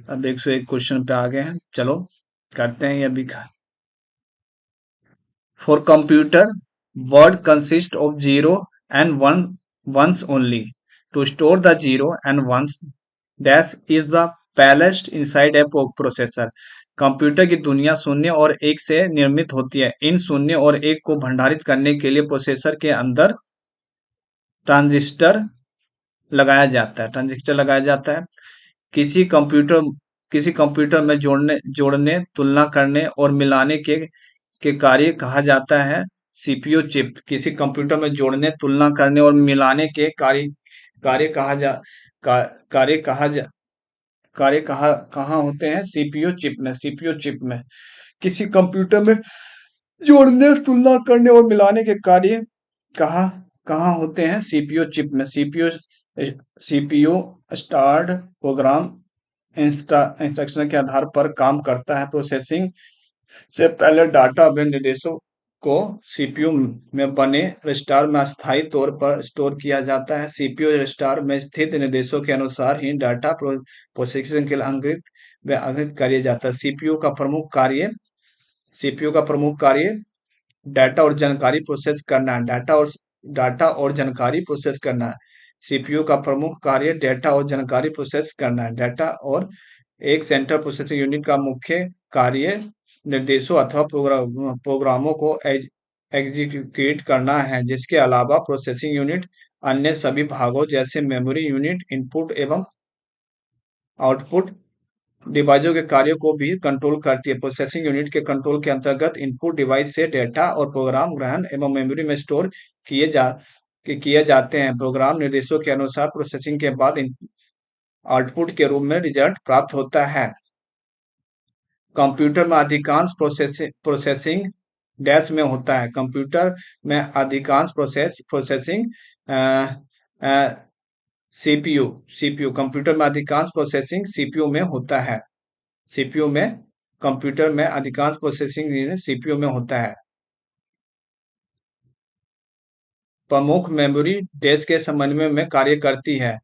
Speaker 1: अब 101 question पे आ गए हैं। चलो करते हैं ये अभी। For computer word consist of zero and ones only. To store the zero and ones dash is the placed inside a processor. Computer की दुनिया शून्य और एक से निर्मित होती है। इन शून्य और एक को भंडारित करने के लिए प्रोसेसर के अंदर ट्रांजिस्टर लगाया जाता है। किसी कंप्यूटर किसी कंप्यूटर में जोड़ने तुलना करने और मिलाने के कार्य कहा जाता है सीपीयू चिप। किसी कंप्यूटर में जोड़ने तुलना करने और मिलाने के कार्य कहा जा का, कार्य कहा जा कार्य कहाँ होते हैं सीपीयू चिप में। किसी कंप्यूटर में जोड़ने तुलना करने और मिलाने के कार्य कहाँ कहाँ होते हैं सीपीयू चिप में। सीपीयू स्टार्ट प्रोग्राम इंस्ट्रक्शन के आधार पर काम करता है। प्रोसेसिंग से पहले डाटा व निर्देशों को सीपीयू में बने रजिस्टर में अस्थायी तौर पर स्टोर किया जाता है। सीपीयू रजिस्टर में स्थित निर्देशों के अनुसार ही डाटा प्रोसेसिंग के लिए अंकित किया जाता है। सीपीयू का प्रमुख कार्य डाटा और जानकारी प्रोसेस करना है। डाटा और जानकारी प्रोसेस करना है। सीपीयू का प्रमुख कार्य डाटा और जानकारी प्रोसेस करना है। डाटा और एक सेंट्रल प्रोसेसिंग यूनिट का मुख्य कार्य निर्देशों अथवा प्रोग्रामों को एग्जीक्यूट करना है, जिसके अलावा प्रोसेसिंग यूनिट अन्य सभी भागों जैसे मेमोरी यूनिट, इनपुट एवं आउटपुट डिवाइसों के कार्यों को भी कंट्रोल करती है। प्रोसेसिंग यूनिट के कंट्रोल के अंतर्गत इनपुट डिवाइस से डेटा और प्रोग्राम ग्रहण एवं मेमोरी में स्टोर किए जाते हैं। प्रोग्राम निर्देशों के अनुसार प्रोसेसिंग के बाद आउटपुट के रूप में रिजल्ट प्राप्त होता है। कंप्यूटर में अधिकांश प्रोसेसिंग डैश में होता है। कंप्यूटर में अधिकांश प्रोसेसिंग सीपीयू सीपीयू कंप्यूटर में अधिकांश प्रोसेसिंग सीपीयू में होता है। सीपीयू में कंप्यूटर में अधिकांश प्रोसेसिंग सीपीयू में होता है। प्रमुख मेमोरी डैश के समन्वय में कार्य करती है।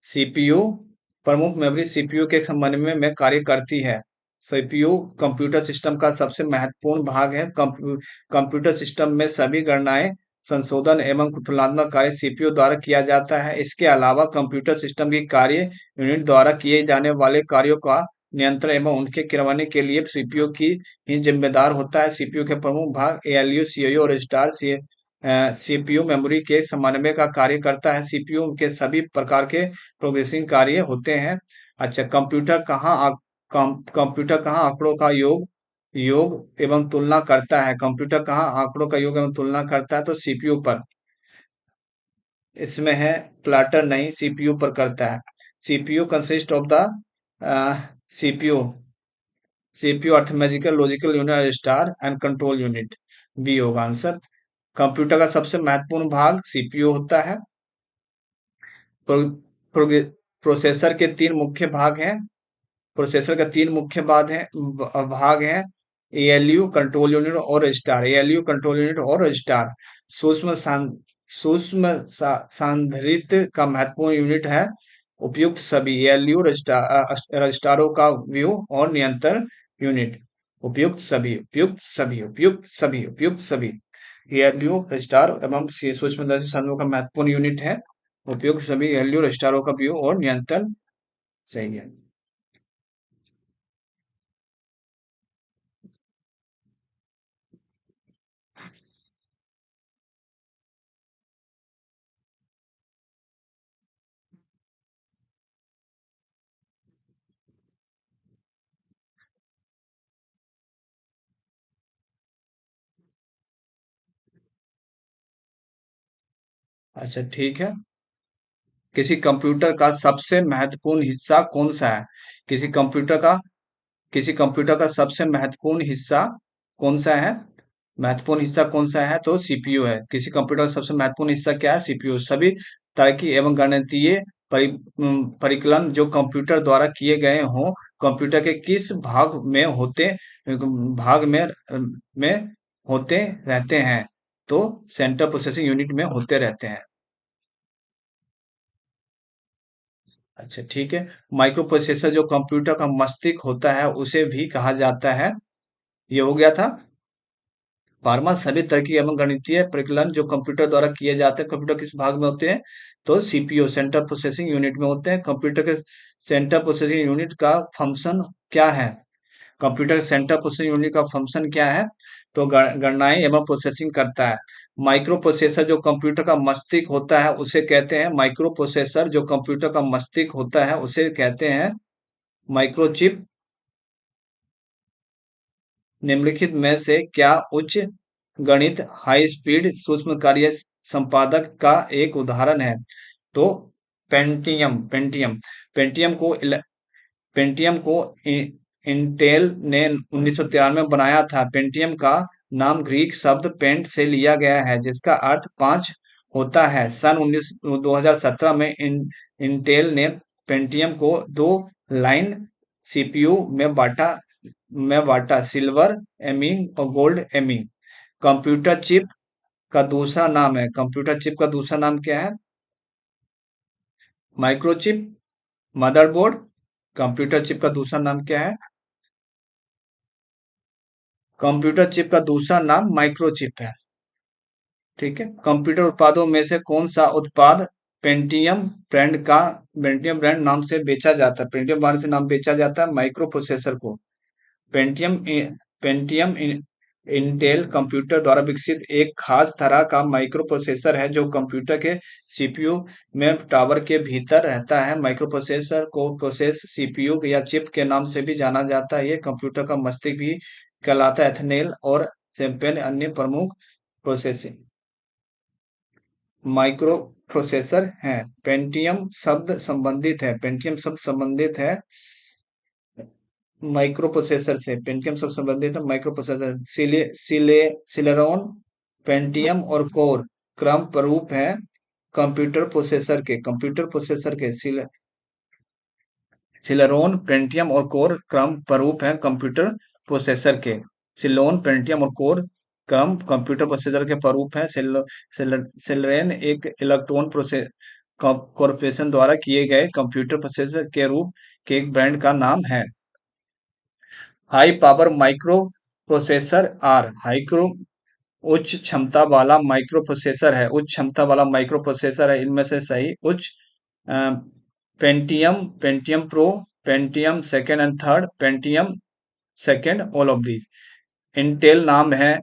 Speaker 1: सीपीयू प्रमुख मेमोरी सीपीयू के समन्वय में कार्य करती है। सीपीयू कंप्यूटर सिस्टम का सबसे महत्वपूर्ण भाग है। कंप्यूटर सिस्टम में सभी गणनाएं, संशोधन एवं तुलनात्मक कार्य सीपीयू द्वारा किया जाता है। इसके अलावा कंप्यूटर सिस्टम की कार्य यूनिट द्वारा किए जाने वाले कार्यों का नियंत्रण एवं उनके क्रियान्वयन के लिए सीपीयू की ही जिम्मेदार होता है। सीपीयू के प्रमुख भाग एएलयू, सीआईयू और रजिस्टर सीपीयू मेमोरी के समन्वय का कार्य करता है। सीपीयू के सभी प्रकार के प्रोग्रेसिंग कार्य होते हैं। अच्छा, कंप्यूटर कहाँ आंकड़ों का योग योग एवं तुलना करता है। कंप्यूटर कहाँ आंकड़ों का योग एवं तुलना करता है, तो सीपीयू पर। इसमें है प्लाटर नहीं, सीपीयू पर करता है। CPU consist of the CPU CPU arithmetical logical unit, register and control unit. B होगा आंसर। कंप्यूटर का सबसे महत्वपूर्ण भाग सीपीयू होता है। प्रो, प्रोगे- प्रोसेसर के तीन मुख्य भाग हैं। प्रोसेसर का तीन मुख्य भाग हैं। एएलयू कंट्रोल यूनिट और रजिस्टर। एएलयू कंट्रोल यूनिट और रजिस्टर सूक्ष्म सां- सांद्रित का महत्वपूर्ण यूनिट है। उपयुक्त सभी एएलयू रजिस्टरों का व्यू और नियंत्रण यूनिट। उपयुक्त सभी एएलयू रजिस्टर एवं सूक्ष्मदर्शी संघों का महत्वपूर्ण यूनिट है। उपयुक्त सभी एएलयू रजिस्टरों का व्यू और नियंत्रण। सही है। अच्छा ठीक है। किसी कंप्यूटर का सबसे महत्वपूर्ण हिस्सा कौन सा है? किसी कंप्यूटर का किसी कंप्यूटर का सबसे महत्वपूर्ण हिस्सा कौन सा है? महत्वपूर्ण हिस्सा कौन सा है? तो सीपीयू है। किसी कंप्यूटर का सबसे महत्वपूर्ण हिस्सा क्या है? सीपीयू। सभी तार्किक एवं गणितीय परिकलन जो कंप्यूटर द्वारा किए गए हों, कंप्यूटर के किस भाग में होते रहते हैं? तो सेंट्रल प्रोसेसिंग यूनिट में होते रहते हैं। अच्छा ठीक है। माइक्रो प्रोसेसर जो कंप्यूटर का मस्तिष्क होता है उसे भी कहा जाता है। ये हो गया था। फार्मा सभी तरकीब एवं गणितीय परिकलन जो कंप्यूटर द्वारा किए जाते हैं, कंप्यूटर किस भाग में होते हैं? तो सीपीयू सेंट्रल प्रोसेसिंग यूनिट में होते हैं। कंप्यूटर के सेंट्रल प्रोसेसिंग यूनिट का फंक्शन क्या है? कंप्यूटर सेंट्रल प्रोसेसिंग यूनिट का फंक्शन क्या है? तो गणनाएं एवं प्रोसेसिंग करता है। माइक्रो प्रोसेसर जो कंप्यूटर का मस्तिष्क होता है उसे कहते हैं माइक्रो प्रोसेसर जो कंप्यूटर का मस्तिष्क होता है उसे कहते हैं माइक्रोचिप। निम्नलिखित में से क्या उच्च गणित हाई स्पीड सूक्ष्म कार्य संपादक का एक उदाहरण है? तो पेंटियम पेंटियम को पेंटियम को इंटेल ने 1993 में बनाया था। पेंटियम का नाम ग्रीक शब्द पेंट से लिया गया है जिसका अर्थ पांच होता है। सन 2017 में इंटेल ने पेंटियम को दो लाइन सीपीयू में बांटा, सिल्वर एमिंग और गोल्ड एमिंग। कंप्यूटर चिप का दूसरा नाम है। कंप्यूटर चिप का दूसरा नाम क्या है? Microchip, motherboard. कंप्यूटर चिप का दूसरा नाम क्या है? कंप्यूटर चिप का दूसरा नाम माइक्रोचिप है। ठीक है। कंप्यूटर उत्पादों में से कौन सा उत्पाद पेंटियम ब्रांड का पेंटियम ब्रांड नाम से बेचा जाता है? पेंटियम ब्रांड से नाम बेचा जाता है माइक्रो प्रोसेसर को। पेंटियम पेंटियम इंटेल कंप्यूटर द्वारा विकसित एक खास तरह का माइक्रो प्रोसेसर है जो कंप्यूटर के सीपीयू में टावर के भीतर रहता है। माइक्रो प्रोसेसर को प्रोसेस सीपीयू या चिप के नाम से भी जाना जाता है। ये कंप्यूटर का मस्तिष्क भी कहलाता है। एथनेल और सैंपल अन्य प्रमुख प्रोसेसिंग माइक्रो प्रोसेसर हैं। पेंटियम शब्द संबंधित है माइक्रो प्रोसेसर से, पेंटियम से संबंधित है माइक्रो प्रोसेसर। सिलेरॉन, पेंटियम और कोर क्रम प्ररूप है कंप्यूटर प्रोसेसर के सिलेरॉन, पेंटियम और कोर क्रम प्ररूप है कंप्यूटर प्रोसेसर के। सिलोन, पेंटियम और कोर क्रम कंप्यूटर प्रोसेसर के प्ररूप है। सेलेरन एक इलेक्ट्रॉन प्रोसेस कॉर्पोरेशन द्वारा किए गए कंप्यूटर प्रोसेसर के रूप के एक ब्रांड का नाम है। High power microprocessor are हाइक्रो उच्च क्षमता वाला माइक्रो प्रोसेसर है, उच्च क्षमता वाला माइक्रो प्रोसेसर है। इनमें से सही उच्च Pentium, Pentium pro, Pentium second and third, Pentium second, all of these. Intel नाम है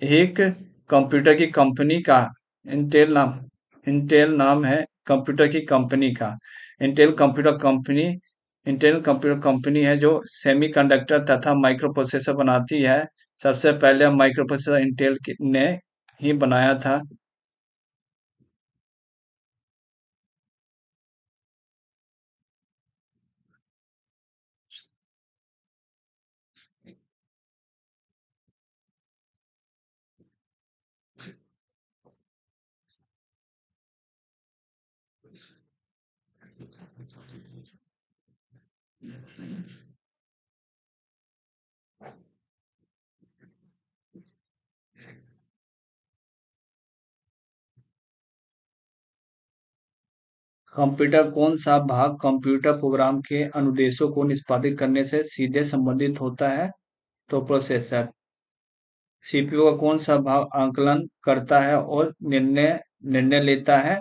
Speaker 1: एक कंप्यूटर की कंपनी का। इंटेल नाम इंटेल नाम है कंप्यूटर की कंपनी का। Intel computer company Intel computer company है जो सेमीकंडक्टर तथा माइक्रो प्रोसेसर बनाती है। सबसे पहले माइक्रो प्रोसेसर ने ही बनाया था। कंप्यूटर कौन सा भाग कंप्यूटर प्रोग्राम के अनुदेशों को निष्पादित करने से सीधे संबंधित होता है? तो प्रोसेसर। सीपीयू का कौन सा भाग आकलन करता है और निर्णय निर्णय लेता है?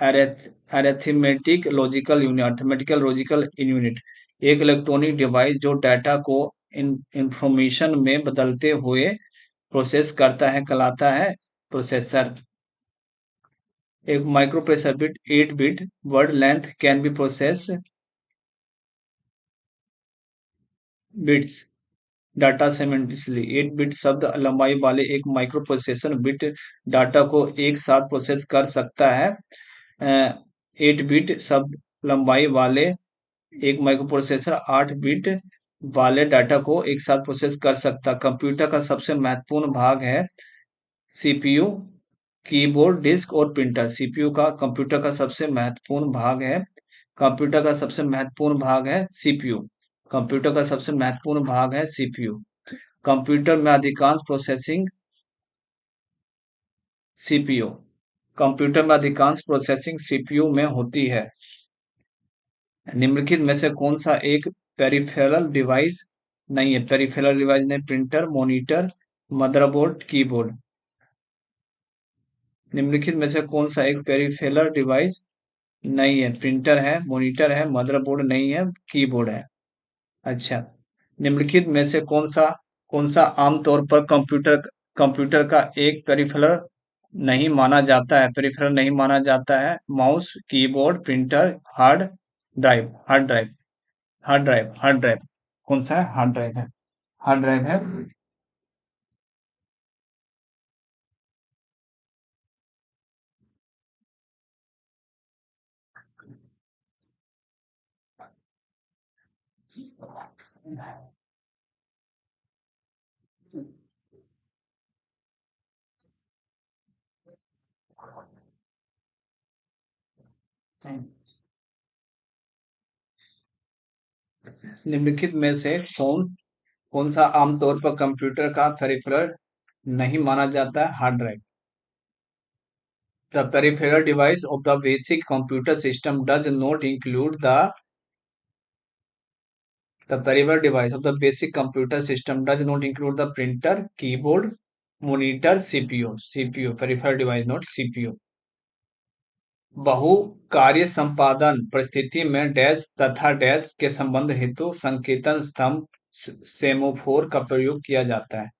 Speaker 1: Arithmetical logical unit. एक इलेक्ट्रॉनिक डिवाइस जो डाटा को इंफॉर्मेशन में बदलते हुए प्रोसेस करता है कहलाता है प्रोसेसर। एक microprocessor bit 8 bit word length can be process bits data symmetrically. 8 bit शब्द लंबाई वाले एक माइक्रोप्रोसेसर बिट डाटा को एक साथ प्रोसेस कर सकता है। 8 बिट शब्द लंबाई वाले एक माइक्रोप्रोसेसर 8 बिट वाले डाटा को एक साथ प्रोसेस कर सकता। कंप्यूटर का सबसे महत्वपूर्ण भाग है सीपीयू, कीबोर्ड, डिस्क और प्रिंटर। सीपीयू का कंप्यूटर का सबसे महत्वपूर्ण भाग है कंप्यूटर का सबसे महत्वपूर्ण भाग है सीपीयू। कंप्यूटर का सबसे महत्वपूर्ण भाग है सीपीयू। कंप्यूटर में अधिकांश प्रोसेसिंग सीपीयू कंप्यूटर में अधिकांश प्रोसेसिंग सीपीयू में होती है। निम्नलिखित में से कौन सा एक पेरिफेरल डिवाइस नहीं है? पेरिफेरल डिवाइस ने प्रिंटर, मॉनिटर, मदरबोर्ड, कीबोर्ड। निम्नलिखित में से कौन सा एक पेरिफेरल डिवाइस नहीं है? प्रिंटर है, मॉनिटर है, मदरबोर्ड नहीं है, कीबोर्ड है। अच्छा, निम्नलिखित में से कौन सा आमतौर पर कंप्यूटर कंप्यूटर का एक पेरिफेरल नहीं माना जाता है? पेरिफेरल नहीं माना जाता है। Mouse, keyboard, printer, hard drive. कौन सा है? हार्ड ड्राइव है। हार्ड ड्राइव है। निम्नलिखित में से कौन सा आमतौर पर कंप्यूटर का पेरिफेरल नहीं माना जाता है? Hard drive. The peripheral device of the basic computer system does not include the peripheral device of the basic computer system does not include the printer, keyboard, monitor, CPU. CPU peripheral device, not CPU. बहु कार्य संपादन परिस्थिति में dash तथा dash के संबंध हेतु संकेतन स्तंभ सेमोफोर का प्रयोग किया जाता है।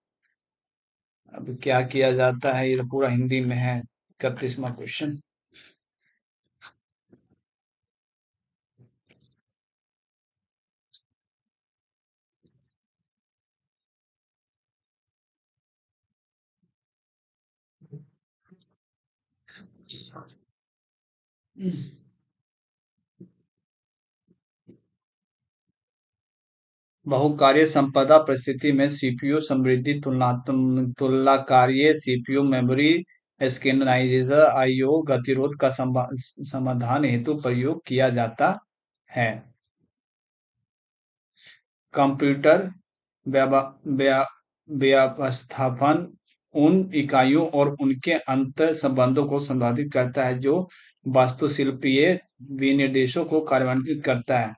Speaker 1: अब क्या किया जाता है? ये तो पूरा हिंदी में है। 31वां क्वेश्चन। बहुकार्य संपदा परिस्थिति में सीपीयू समृद्धि तुलनाकार्य सीपीयू मेमोरी स्कैनराइजर आईओ गतिरोध का समाधान हेतु प्रयोग किया जाता है। कंप्यूटर व्यवस्थापन उन इकाइयों और उनके अंतर संबंधों को संसाधित करता है जो वास्तुशिल्पीय विनिर्देशों को कार्यान्वित करता है।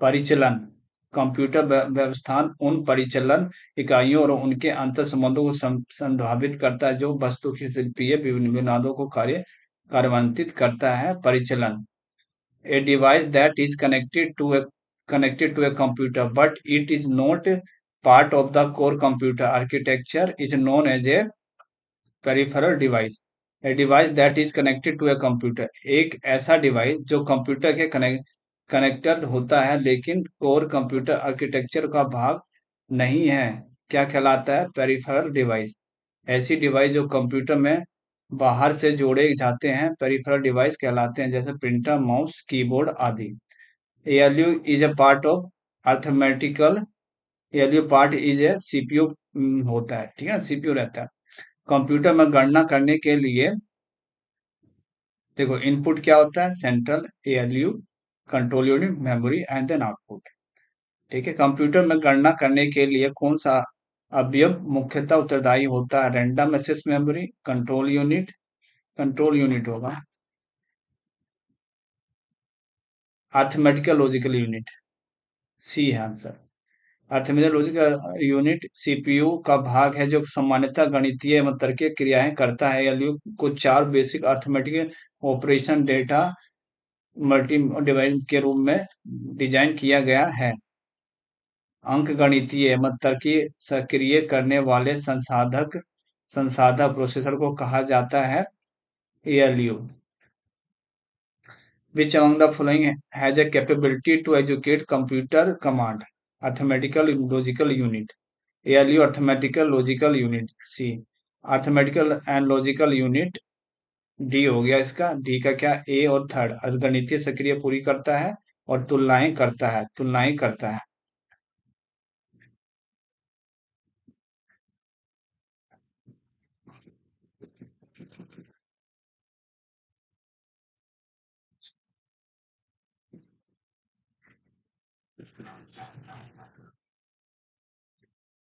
Speaker 1: परिचालन कंप्यूटर व्यवस्थान उन परिचालन इकाइयों और उनके अंतर संबंधों को संदर्भित करता है जो वस्तु की शिल्पीय बुनियादों को कार्यान्वित करता है। परिचालन a device that is connected to a computer but it is not part of the core computer architecture is known as a peripheral device. A device that is connected to a computer एक ऐसा device जो computer के connected होता है लेकिन core computer architecture का भाग नहीं है, क्या कहलाता है? Peripheral device. ऐसी डिवाइस जो कंप्यूटर में बाहर से जोड़े जाते हैं पेरिफेरल डिवाइस कहलाते हैं, जैसे प्रिंटर, माउस, कीबोर्ड आदि। ALU is a part of arithmetical ALU part is a CPU होता है, ठीक है, सीपीयू रहता है। कंप्यूटर में गणना करने के लिए देखो इनपुट क्या होता है? Central ALU, control unit, memory and then output. ठीक है, कंप्यूटर में गणना करने के लिए कौन सा अवयव मुख्यतः उत्तरदायी होता है? Random access memory, control unit होगा, अर्थमेटिकल लॉजिकल यूनिट सी है answer. Arithmetical logical unit CPU का भाग है जो सामान्यतः गणितीय एवं तार्किक क्रियाएं करता है। एएलयू को चार basic arithmetic operation data multi device के रूप में डिजाइन किया गया है। अंकगणितीय एवं तार्किक सक्रिय करने वाले संसाधक प्रोसेसर को कहा जाता है ALU. Which among the following has a capability to execute computer command? Arithmetical logical unit. ALU arithmetical logical unit. C. Arithmetical and logical unit. D हो गया इसका। D का क्या? A और थर्ड अंकगणितीय सक्रिय पूरी करता है और तुलनाएं करता है।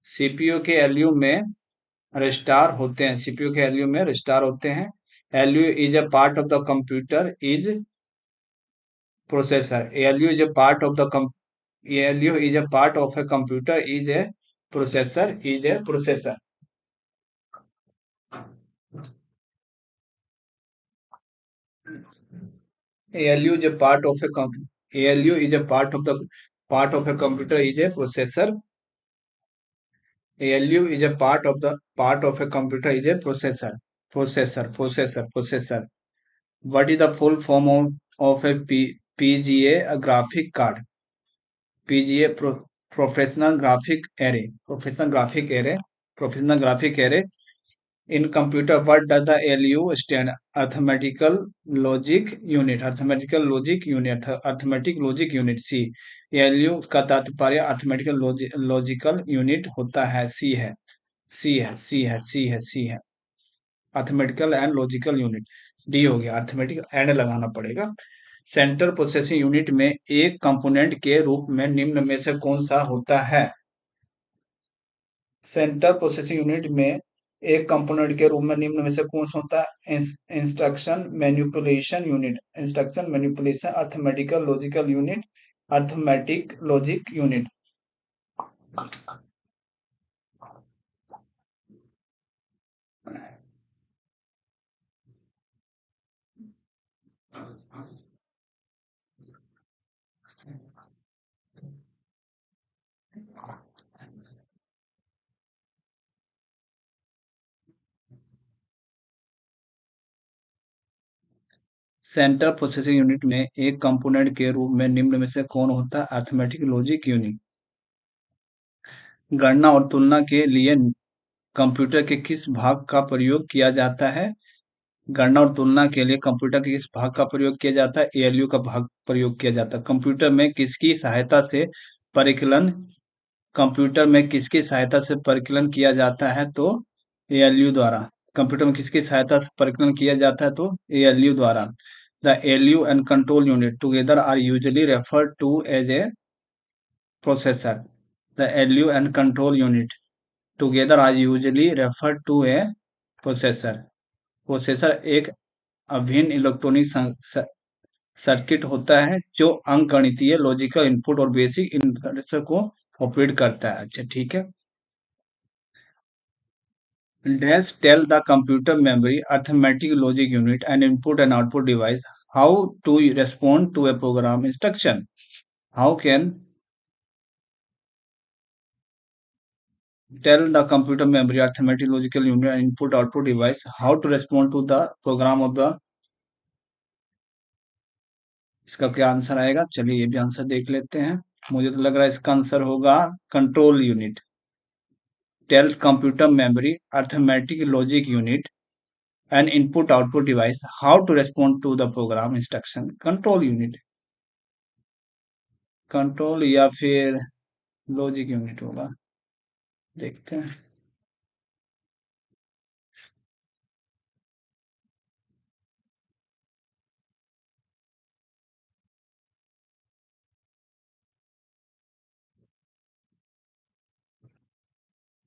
Speaker 1: सीपीयू के एलयू में रजिस्टर होते हैं। सीपीयू के एलयू में रजिस्टर होते हैं। LU is a part of the computer is processor. ALU is a part of the ALU is a part of a computer is a processor. ALU is a part of a ALU is a part of a computer is a processor. ALU is a part of a computer is a processor. What is the full form of a PGA? A graphic card. PGA professional graphic array. Professional graphic array. In computer, what does the ALU stand? Arithmetic logic unit. C. ALU का तात्पर्य arithmetical logical unit होता है। सी है arithmetical and logical unit. D हो गया, arithmetic and लगाना पड़ेगा। Central processing unit में एक कंपोनेंट के रूप में निम्न में से कौन सा होता है? सेंट्रल प्रोसेसिंग यूनिट में एक कंपोनेंट के रूप में निम्न में से कौन सा होता है? Instruction manipulation unit, arithmetical logical unit, arithmetic logic unit. Central processing unit में एक कंपोनेंट के रूप में निम्न में से कौन होता है? Arithmetic logic unit. गणना और तुलना के लिए कंप्यूटर के किस भाग का प्रयोग किया जाता है? गणना और तुलना के लिए कंप्यूटर के किस भाग का प्रयोग किया जाता है? एएलयू का भाग प्रयोग किया जाता है। कंप्यूटर में किसकी सहायता से परिकलन कंप्यूटर में किसकी सहायता से परिकलन किया जाता है? तो एएलयू द्वारा। कंप्यूटर में किसकी सहायता से परिकलन किया जाता है? तो एएलयू द्वारा। The ALU and control unit together are usually referred to as a processor. The ALU and control unit together are usually referred to a processor. Processor एक अभिन्न इलेक्ट्रॉनिक सर्किट होता है जो अंकगणितीय लॉजिकल इनपुट और basic instruction को operate करता है। अच्छा ठीक है। Dash tell the computer memory, arithmetic logic unit, and input and output device how to respond to a program instruction. How can tell the computer memory, arithmetic logical unit, and input output device how to respond to the program of the। इसका क्या answer आएगा? चलिए ये भी answer देख लेते हैं। मुझे तो लग रहा है इसका आंसर होगा control unit. Tell computer memory, arithmetic logic unit, and input output device how to respond to the program instruction। Control unit, control या फिर लॉजिक यूनिट होगा, देखते हैं।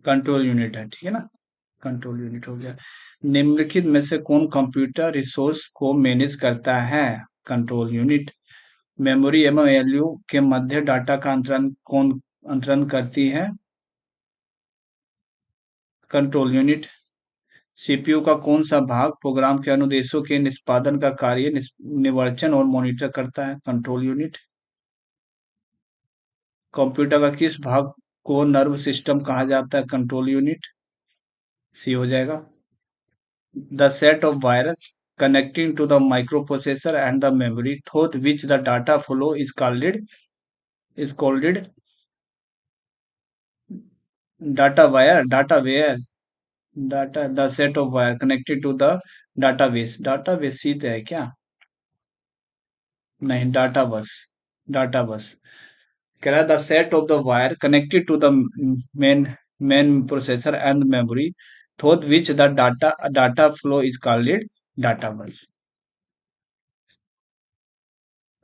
Speaker 1: कंट्रोल यूनिट है, ठीक है ना। कंट्रोल यूनिट हो गया। निम्नलिखित में से कौन कंप्यूटर रिसोर्स को मैनेज करता है? Control unit. मेमोरी एवं एलयू के मध्य डाटा का अंतरण कौन अंतरण करती है? Control unit. सीपीयू का कौन सा भाग प्रोग्राम के अनुदेशों के निष्पादन का कार्य निवर्चन और मॉनिटर करता है? Control unit. कंप्यूटर का किस भाग को नर्व सिस्टम कहा जाता है? Control unit. सी हो जाएगा। The set of wire connecting to the microprocessor and the memory through which the data flow is called data the set of wire connected to the database सीध है क्या? नहीं, data बस कह रहा है the set of the wire connected to the main processor and memory through which the data flow is called data bus।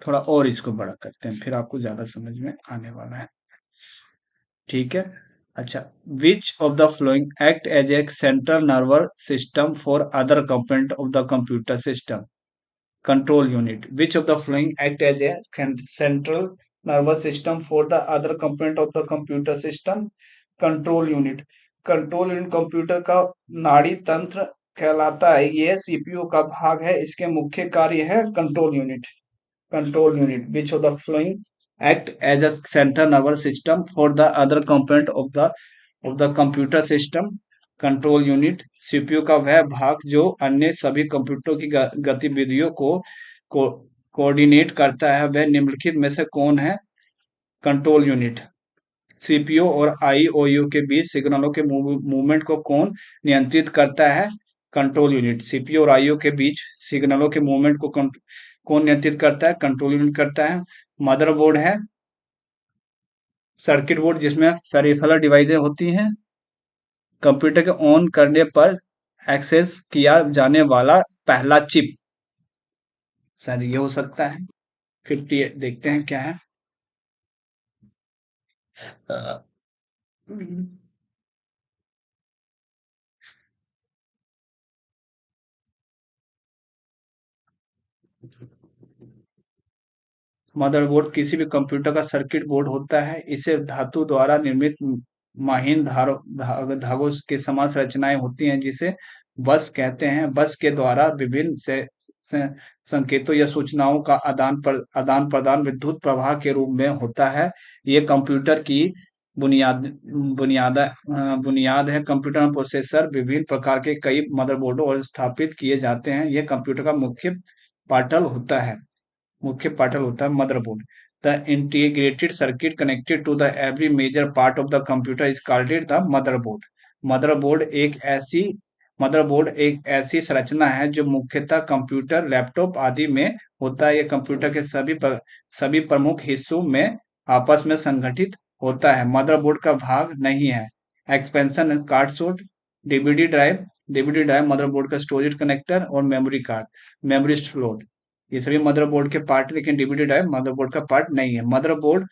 Speaker 1: थोड़ा और इसको बड़ा करते हैं, फिर आपको ज्यादा समझ में आने वाला है, ठीक है। अच्छा, which of the following act as a central nervous system for other component of the computer system? Control unit. Which of the following act as a central nervous system for the other component of the computer system? Control unit. Control unit computer का नाड़ी तंत्र कहलाता है, ये CPU का भाग है, इसके मुख्य कार्य है control unit. Control unit. Which of the following act as a central nervous system for the other component of the computer system? Control unit. CPU का वह भाग जो अन्य सभी कंप्यूटरों की गतिविधियों को कोऑर्डिनेट करता है, वह निम्नलिखित में से कौन है? Control unit. सीपीयू और आईओयू के बीच सिग्नलों के मूवमेंट को कौन नियंत्रित करता है? Control unit. सीपीयू और आईओ के बीच सिग्नलों के मूवमेंट को कौन नियंत्रित करता है? कंट्रोल यूनिट करता है। मदरबोर्ड है सर्किट बोर्ड जिसमें पेरिफेरल डिवाइसेज होती हैं। कंप्यूटर के ऑन करने पर एक्सेस किया जाने वाला पहला चिप, सर ये हो सकता है 58। देखते हैं क्या है। मदरबोर्ड किसी भी कंप्यूटर का सर्किट बोर्ड होता है। इसे धातु द्वारा निर्मित महीन धागों के समान संरचनाएं होती हैं, जिसे बस कहते हैं। बस के द्वारा विभिन्न संकेतों या सूचनाओं का आदान प्रदान विद्युत प्रवाह के रूप में होता है। ये कंप्यूटर की बुनियाद बुनियाद बुनियाद है। कंप्यूटर में प्रोसेसर विभिन्न प्रकार के कई मदरबोर्डों और स्थापित किए जाते हैं। यह कंप्यूटर का मुख्य पार्टल होता है motherboard. The integrated circuit connected to the every major part of the computer is called the motherboard. Motherboard एक ऐसी मदरबोर्ड एक ऐसी संरचना है जो मुख्यतः कंप्यूटर, लैपटॉप आदि में होता है। यह कंप्यूटर के सभी प्रमुख हिस्सों में आपस में संगठित होता है, मदरबोर्ड का भाग नहीं है। Expansion card slot, DVD drive, DVD drive motherboard का स्टोरेज कनेक्टर और मेमोरी कार्ड, मेमोरी स्लॉट, ये सभी मदरबोर्ड के पार्ट, लेकिन डीवीडी ड्राइव मदरबोर्ड का पार्ट नहीं है। मदरबोर्ड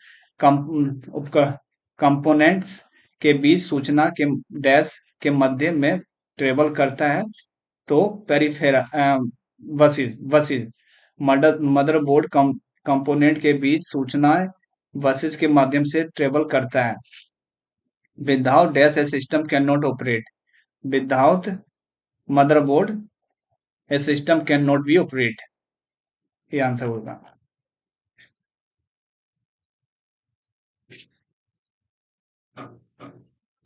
Speaker 1: कंपोनेंट्स के बीच सूचना के डैश के मध्य में ट्रेवल करता है, तो पेरिफेरा बसेस बसेस मदरबोर्ड कंपोनेंट के बीच सूचनाएं बसेस के माध्यम से ट्रेवल करता है। Without dash a system can not operate, without motherboard a system can not be operate, ये आंसर होगा।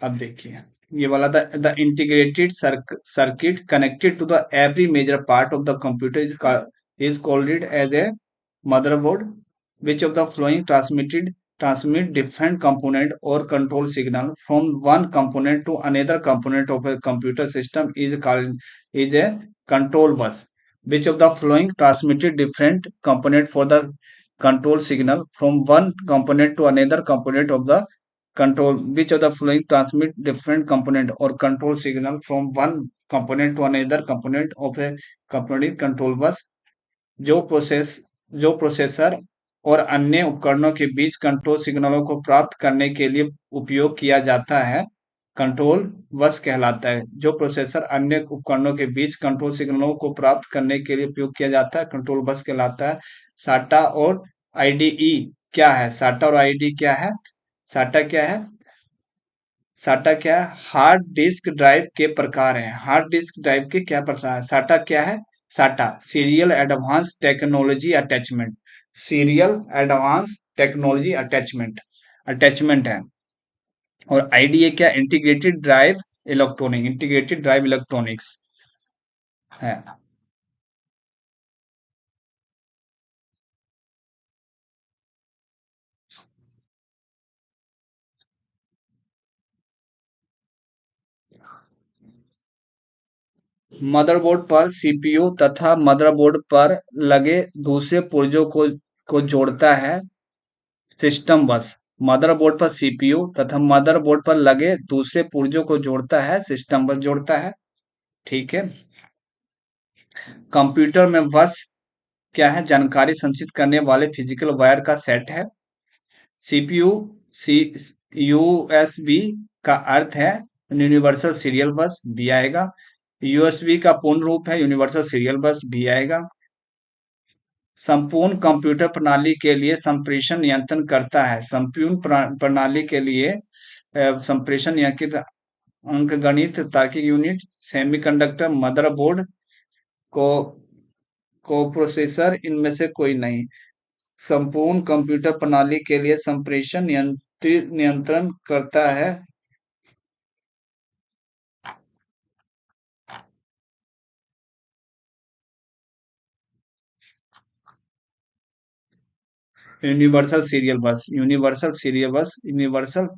Speaker 1: अब देखिए, ये वाला the integrated circuit connected to the every major part of the computer is called as a motherboard. Which of the following transmit different component or control signal from one component to another component of a computer system is a control bus? Which of the following transmitted different component for the control signal from one component to another component of the control? Which of the following transmit different component or control signal from one component to another component of a component control bus? जो process जो processor और अन्य उपकरणों के बीच control सिग्नलों को प्राप्त करने के लिए उपयोग किया जाता है, कंट्रोल बस कहलाता है। जो प्रोसेसर अन्य उपकरणों के बीच कंट्रोल सिग्नलों को प्राप्त करने के लिए उपयोग किया जाता है, कंट्रोल बस कहलाता है। साटा और आईडीई क्या है? साटा और आईडी क्या है? साटा क्या है? साटा क्या है? हार्ड डिस्क ड्राइव के प्रकार हैं। हार्ड डिस्क ड्राइव के क्या प्रकार हैं? साटा क्या है? साटा serial advance technology attachment, serial advance technology attachment attachment है। और आईडीए क्या? Integrated drive electronic, integrated drive electronics है। मदरबोर्ड पर सीपीयू तथा मदरबोर्ड पर लगे दूसरे पुर्जों को जोड़ता है सिस्टम बस। मदरबोर्ड पर सीपीयू तथा मदरबोर्ड पर लगे दूसरे पुर्जों को जोड़ता है सिस्टम बस, जोड़ता है। ठीक है। कंप्यूटर में बस क्या है? जानकारी संचित करने वाले फिजिकल वायर का सेट है। सीपीयू सी यूएसबी का अर्थ है यूनिवर्सल सीरियल बस, भी आएगा। यूएसबी का पूर्ण रूप है यूनिवर्सल सीरियल बस, भी आएगा। संपूर्ण कंप्यूटर प्रणाली के लिए संप्रेषण नियंत्रण करता है। संपूर्ण प्रणाली के लिए संप्रेषण नियंत्रित अंकगणित तार्किक यूनिट, सेमीकंडक्टर, मदरबोर्ड, को कोप्रोसेसर, इनमें से कोई नहीं। संपूर्ण कंप्यूटर प्रणाली के लिए संप्रेषण नियंत्रण करता है universal serial bus, universal serial bus, universal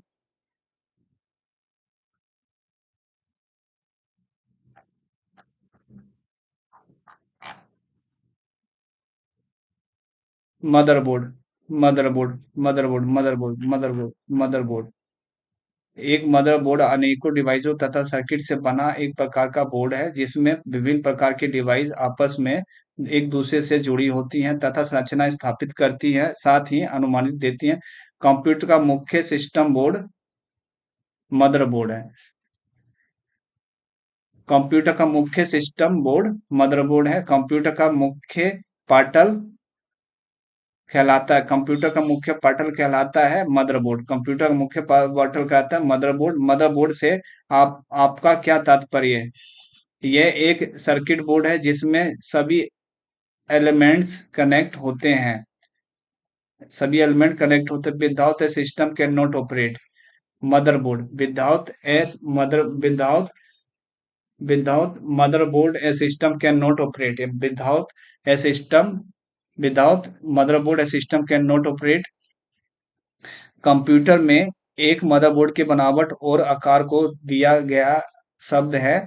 Speaker 1: motherboard, motherboard, motherboard, motherboard, motherboard, motherboard. एक मदरबोर्ड अनेकों डिवाइसों तथा सर्किट से बना एक प्रकार का बोर्ड है जिसमें विभिन्न प्रकार के डिवाइस आपस में एक दूसरे से जुड़ी होती हैं तथा संरचना स्थापित करती है, साथ ही अनुमानित देती हैं। कंप्यूटर का मुख्य सिस्टम बोर्ड मदरबोर्ड है। कंप्यूटर का मुख्य सिस्टम बोर्ड मदरबोर्ड है। कंप्यूटर का मुख्य पाटल कहलाता है, कंप्यूटर का मुख्य पाटल कहलाता है मदरबोर्ड। कंप्यूटर का मुख्य पाटल कहलाता है मदरबोर्ड। मदरबोर्ड से आपका क्या तात्पर्य है? यह एक सर्किट बोर्ड है जिसमें सभी एलिमेंट्स कनेक्ट होते हैं, सभी एलिमेंट कनेक्ट होते हैं। Without A system can not operate, motherboard without S mother without motherboard a system can not operate, without A system without motherboard a system can not operate. Computer में एक motherboard की बनावट और आकार को दिया गया शब्द है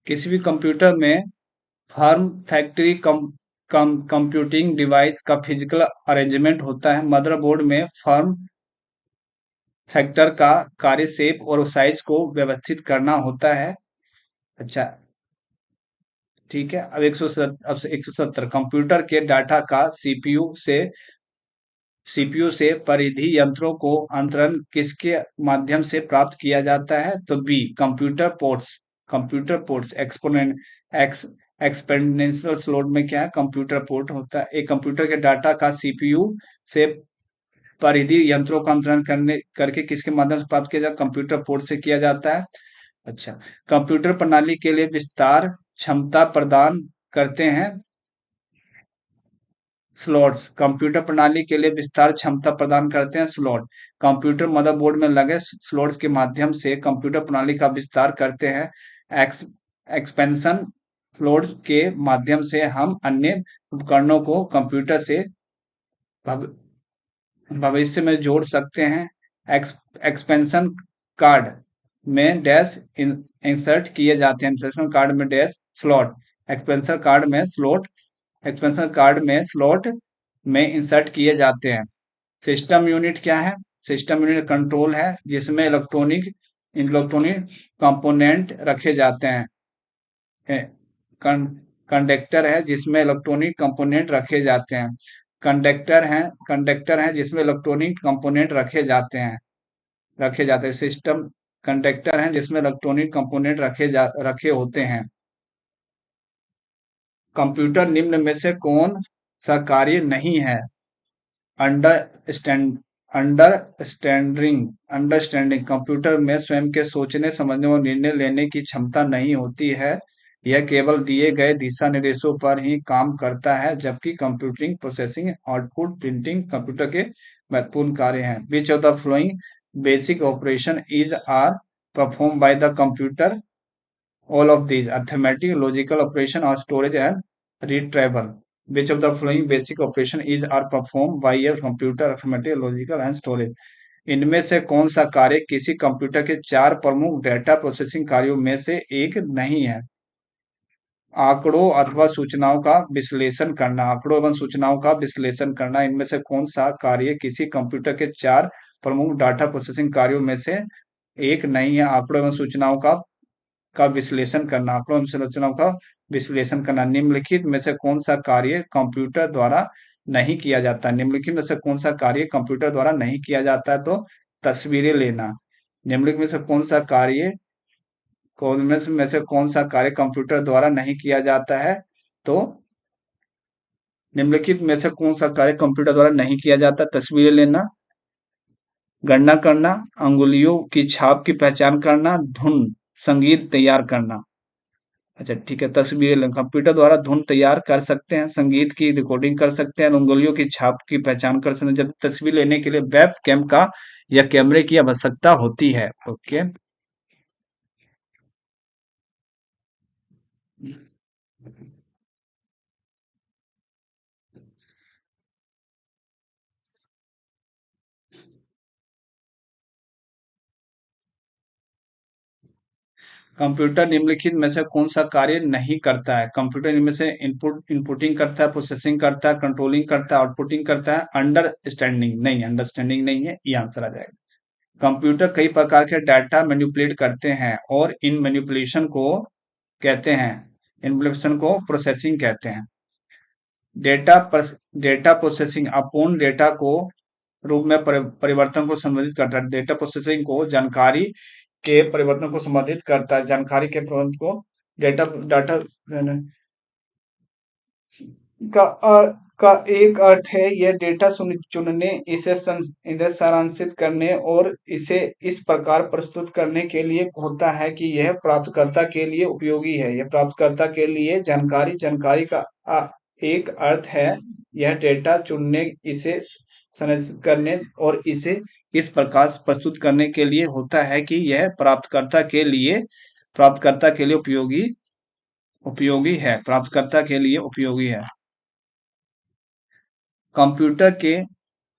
Speaker 1: किसी भी कंप्यूटर में फर्म फैक्ट्री कंप्यूटिंग डिवाइस का फिजिकल अरेंजमेंट होता है। मदरबोर्ड में फर्म फैक्टर का कार्य शेप और साइज को व्यवस्थित करना होता है। अच्छा, ठीक है। अब 170 कंप्यूटर के डाटा का सीपीयू से परिधि यंत्रों को अंतरण किसके माध्यम से प्राप्त किया जाता है? तो बी कंप्यूटर पोर्ट्स एक्सपेंडेंशियल स्लोट में क्या है? कंप्यूटर पोर्ट होता है। एक कंप्यूटर के डाटा का सीपीयू से परिधि यंत्रों का अंतरण करके किसके माध्यम से प्राप्त किया जाता है? कंप्यूटर पोर्ट से किया जाता है। अच्छा, कंप्यूटर प्रणाली के लिए विस्तार क्षमता प्रदान करते हैं स्लॉट्स। कंप्यूटर प्रणाली के लिए विस्तार क्षमता प्रदान करते हैं स्लॉट। कंप्यूटर मदरबोर्ड में लगे स्लॉट्स के माध्यम से कंप्यूटर प्रणाली का विस्तार करते हैं। एक्स एक्सपेंशन स्लॉट्स के माध्यम से हम अन्य उपकरणों को कंप्यूटर से भव- भविष्य में जोड़ सकते हैं। एक्सपेंशन कार्ड में डैश इंसर्ट किए जाते हैं। एक्सपेंशन कार्ड में डैश स्लॉट एक्सपेंशन कार्ड में स्लॉट एक्सपेंशन कार्ड में स्लॉट में इंसर्ट किए जाते हैं। सिस्टम यूनिट क्या है? सिस्टम यूनिट कंट्रोल है जिसमें इलेक्ट्रॉनिक कंपोनेंट रखे जाते हैं। कंडक्टर है जिसमें इलेक्ट्रॉनिक कंपोनेंट रखे जाते हैं। कंडक्टर है जिसमें इलेक्ट्रॉनिक कंपोनेंट रखे जाते हैं। सिस्टम कंडक्टर है जिसमें इलेक्ट्रॉनिक कंपोनेंट रखे होते हैं। कंप्यूटर निम्न में से कौन सा कार्य नहीं है? अंडरस्टैंड अंडरस्टैंडिंग कंप्यूटर में स्वयं के सोचने समझने और निर्णय लेने की क्षमता नहीं होती है। यह केवल दिए गए दिशा निर्देशों पर ही काम करता है, जबकि computing processing output printing computer के महत्वपूर्ण कार्य हैं। Which of the following basic operation is are perform by the computer? All of these arithmetic, logical operation or storage and retrieval. Which of the following basic operation is are performed by a computer? Arithmetic, logical and storage. इनमें से कौन सा कार्य किसी computer के चार प्रमुख data processing कार्यों में से एक नहीं है? आंकड़ों अथवा सूचनाओं का विश्लेषण करना। आंकड़ों एवं सूचनाओं का विश्लेषण करना इनमें से कौन सा कार्य किसी कंप्यूटर के चार प्रमुख डाटा प्रोसेसिंग कार्यों में से एक नहीं है? आंकड़ों एवं सूचनाओं का विश्लेषण करना। आंकड़ों एवं संरचनाओं का विश्लेषण करना। निम्नलिखित में से कौन सा कार्य कंप्यूटर द्वारा नहीं किया जाता? निम्नलिखित में से कौन सा कार्य कंप्यूटर द्वारा नहीं किया जाता है? तो तस्वीरें लेना। निम्नलिखित में से कौन सा कार्य कंप्यूटर द्वारा नहीं किया जाता है? तो निम्नलिखित में से कौन सा कार्य कंप्यूटर द्वारा नहीं किया जाता? तस्वीरें लेना, गणना करना, अंगुलियों की छाप की पहचान करना, धुन संगीत तैयार करना। अच्छा, ठीक है। तस्वीरें कंप्यूटर द्वारा धुन तैयार कर सकते हैं, संगीत की रिकॉर्डिंग कर सकते हैं, उंगलियों की छाप की पहचान कर सकते हैं। जब तस्वीर लेने के लिए वेब कैम का या कैमरे की आवश्यकता होती है। ओके। कंप्यूटर निम्नलिखित में से कौन सा कार्य नहीं करता है? कंप्यूटर इनमें से इनपुटिंग करता है, प्रोसेसिंग करता है, कंट्रोलिंग करता है, आउटपुटिंग करता है, अंडरस्टैंडिंग नहीं है, ये आंसर आ जाएगा। कंप्यूटर कई प्रकार के डाटा मैनिपुलेट करते हैं और इन कहते हैं मैनिपुलेशन को प्रोसेसिंग कहते हैं। डेटा प्रोसेसिंग अपूर्ण डेटा को रूप में परिवर्तन को संबंधित करता है। डेटा प्रोसेसिंग को जानकारी के परिवर्तन को संबंधित करता है। जानकारी के परिवर्तन को डेटा डाटा का का एक अर्थ है यह डेटा चुनने, इसे सारांशित करने और इसे इस प्रकार प्रस्तुत करने के लिए होता है कि यह प्राप्तकर्ता के लिए उपयोगी है। यह प्राप्तकर्ता के लिए जानकारी का एक अर्थ है यह डेटा चुनने, इसे संरचित करने और इसे इस प्रकार प्रस्तुत करने के लिए होता है कि यह प्राप्तकर्ता के लिए उपयोगी है। कंप्यूटर के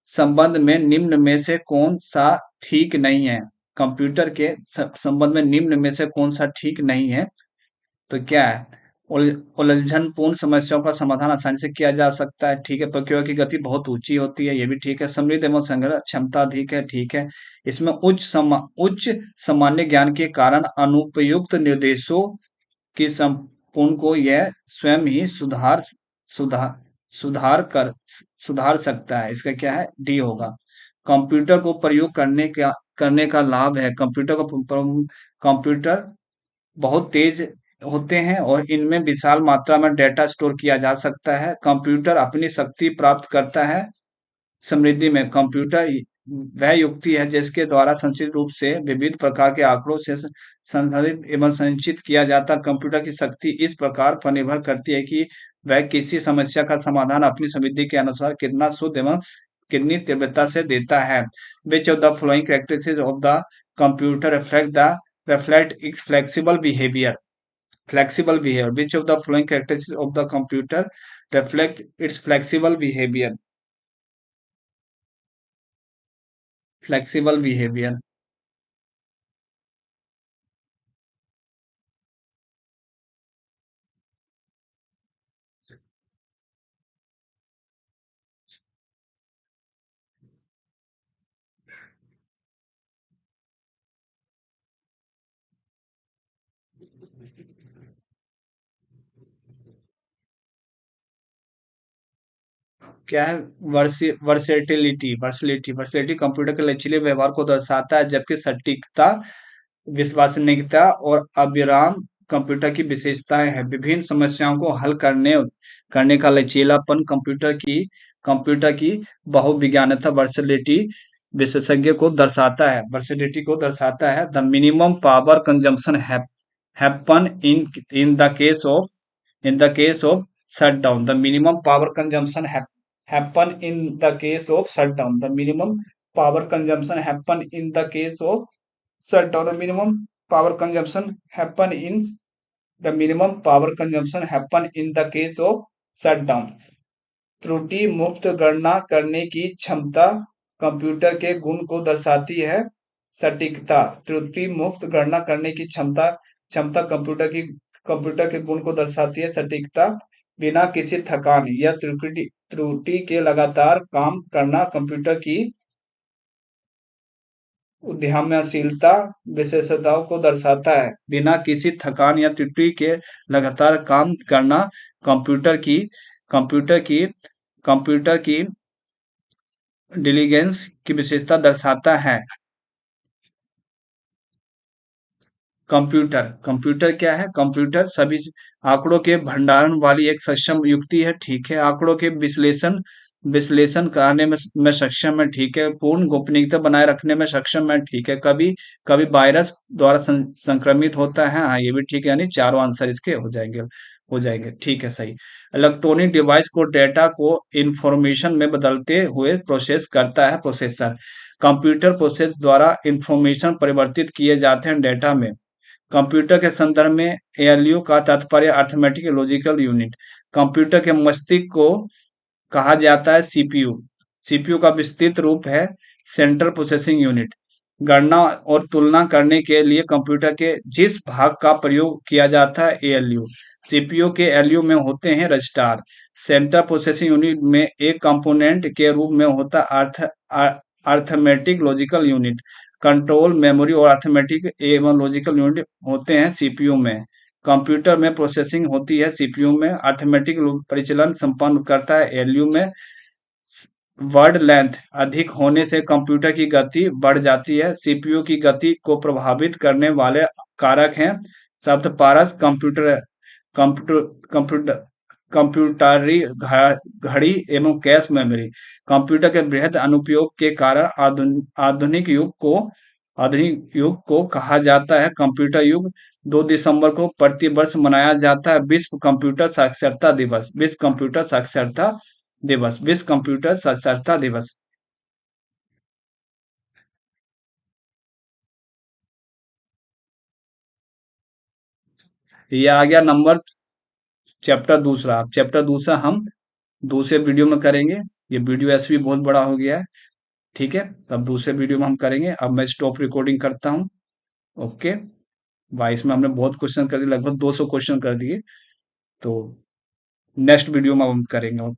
Speaker 1: संबंध में निम्न में से कौन सा ठीक नहीं है? कंप्यूटर के संबंध में निम्न में से कौन सा ठीक नहीं है? तो क्या है, उलझनपूर्ण समस्याओं का समाधान आसानी से किया जा सकता है, ठीक है। प्रक्रिया की गति बहुत ऊंची होती है, ये भी ठीक है। समृद्ध एवं संग्रह क्षमता अधिक है, ठीक है। इसमें उच्च सामान्य ज्ञान के कारण अनुपयुक्त निर्देशों की संपूर्ण को यह स्वयं ही सुधार सुधार सकता है। इसका क्या है, डी होगा। कंप्यूटर को प्रयोग करने का लाभ है। कंप्यूटर बहुत तेज होते हैं और इनमें विशाल मात्रा में डेटा स्टोर किया जा सकता है। कंप्यूटर अपनी शक्ति प्राप्त करता है समृद्धि में। कंप्यूटर वह युक्ति है जिसके द्वारा संचित रूप से विविध प्रकार के आंकड़ों से संसाधित एवं संचित किया जाता है। कंप्यूटर की शक्ति इस प्रकार पर निर्भर करती है कि वह किसी समस्या का समाधान अपनी समृद्धि के अनुसार कितना शुद्ध एवं कितनी तीव्रता से देता है। Which of the flowing characteristics of the computer reflect its flexible behavior. Which of the following characteristics of the computer reflect its flexible behavior? क्या है, वर्सेटिलिटी कंप्यूटर के लचीले व्यवहार को दर्शाता है, जबकि सटीकता, विश्वसनीयता और अविराम कंप्यूटर की विशेषताएं हैं। विभिन्न समस्याओं को हल करने का लचीलापन कंप्यूटर की बहुविज्ञानता वर्सेटिलिटी को दर्शाता है। The minimum power consumption happen in the case of shutdown. The minimum power consumption happen in the case of shutdown. The minimum power consumption happen in the case of shutdown. The case of shutdown. त्रुटि मुक्त गणना करने की क्षमता computer के गुण को दर्शाती है। सटीकता, त्रुटि मुक्त गणना करने की क्षमता क्षमता कंप्यूटर के गुण को दर्शाती है। सटीकता, बिना किसी थकान या त्रुटि के लगातार काम करना कंप्यूटर की उद्यमशीलता विशेषताओं को दर्शाता है। बिना किसी थकान या त्रुटि के लगातार काम करना कंप्यूटर की कंप्यूटर की कंप्यूटर की डिलीजेंस की विशेषता दर्शाता है। कंप्यूटर क्या है, कंप्यूटर सभी आंकड़ों के भंडारण वाली एक सक्षम युक्ति है, ठीक है। आंकड़ों के विश्लेषण करने में सक्षम है, ठीक है। पूर्ण गोपनीयता बनाए रखने में सक्षम है, ठीक है। कभी कभी वायरस द्वारा संक्रमित होता है, हाँ ये भी ठीक है। यानी चारों आंसर इसके हो जाएंगे, ठीक है, सही। इलेक्ट्रॉनिक डिवाइस को डेटा को इंफॉर्मेशन में बदलते हुए प्रोसेस करता है प्रोसेसर। कंप्यूटर प्रोसेस द्वारा इंफॉर्मेशन परिवर्तित किए जाते हैं डेटा में। कंप्यूटर के संदर्भ में एएलयू का तात्पर्य अर्थमेटिक लॉजिकल यूनिट। कंप्यूटर के मस्तिष्क को कहा जाता है सीपीयू। सीपीयू का विस्तृत रूप है सेंट्रल प्रोसेसिंग यूनिट। गणना और तुलना करने के लिए कंप्यूटर के जिस भाग का प्रयोग किया जाता है एएलयू। सीपीयू के एलयू में होते हैं रजिस्टर। सेंट्रल प्रोसेसिंग यूनिट में एक कंपोनेंट के रूप में होता arithmetic logical unit. Control memory और अर्थमेटिक एवं लॉजिकल यूनिट होते हैं सीपीयू में। कंप्यूटर में प्रोसेसिंग होती है सीपीयू में। अर्थमेटिक परिचालन संपन्न करता है एलयू में। वर्ड लेंथ अधिक होने से कंप्यूटर की गति बढ़ जाती है। सीपीयू की गति को प्रभावित करने वाले कारक हैं शब्द पारस, कंप्यूटर कंप्यूटर कंप्यूटर कंप्यूटरी घड़ी एवं कैश मेमोरी। कंप्यूटर के बृहद अनुप्रयोग के कारण आधुनिक युग को कहा जाता है कंप्यूटर युग। 2 दिसंबर को प्रति वर्ष मनाया जाता है विश्व कंप्यूटर साक्षरता दिवस। ये आ गया नंबर चैप्टर दूसरा। अब चैप्टर दूसरा हम दूसरे वीडियो में करेंगे। ये वीडियो ऐसे भी बहुत बड़ा हो गया है, ठीक है। अब दूसरे वीडियो में हम करेंगे। अब मैं स्टॉप रिकॉर्डिंग करता हूँ। ओके।
Speaker 2: भाई इसमें हमने बहुत क्वेश्चन कर दिए, लगभग 200 क्वेश्चन कर दिए। तो नेक्स्ट वीडियो में हम करेंगे।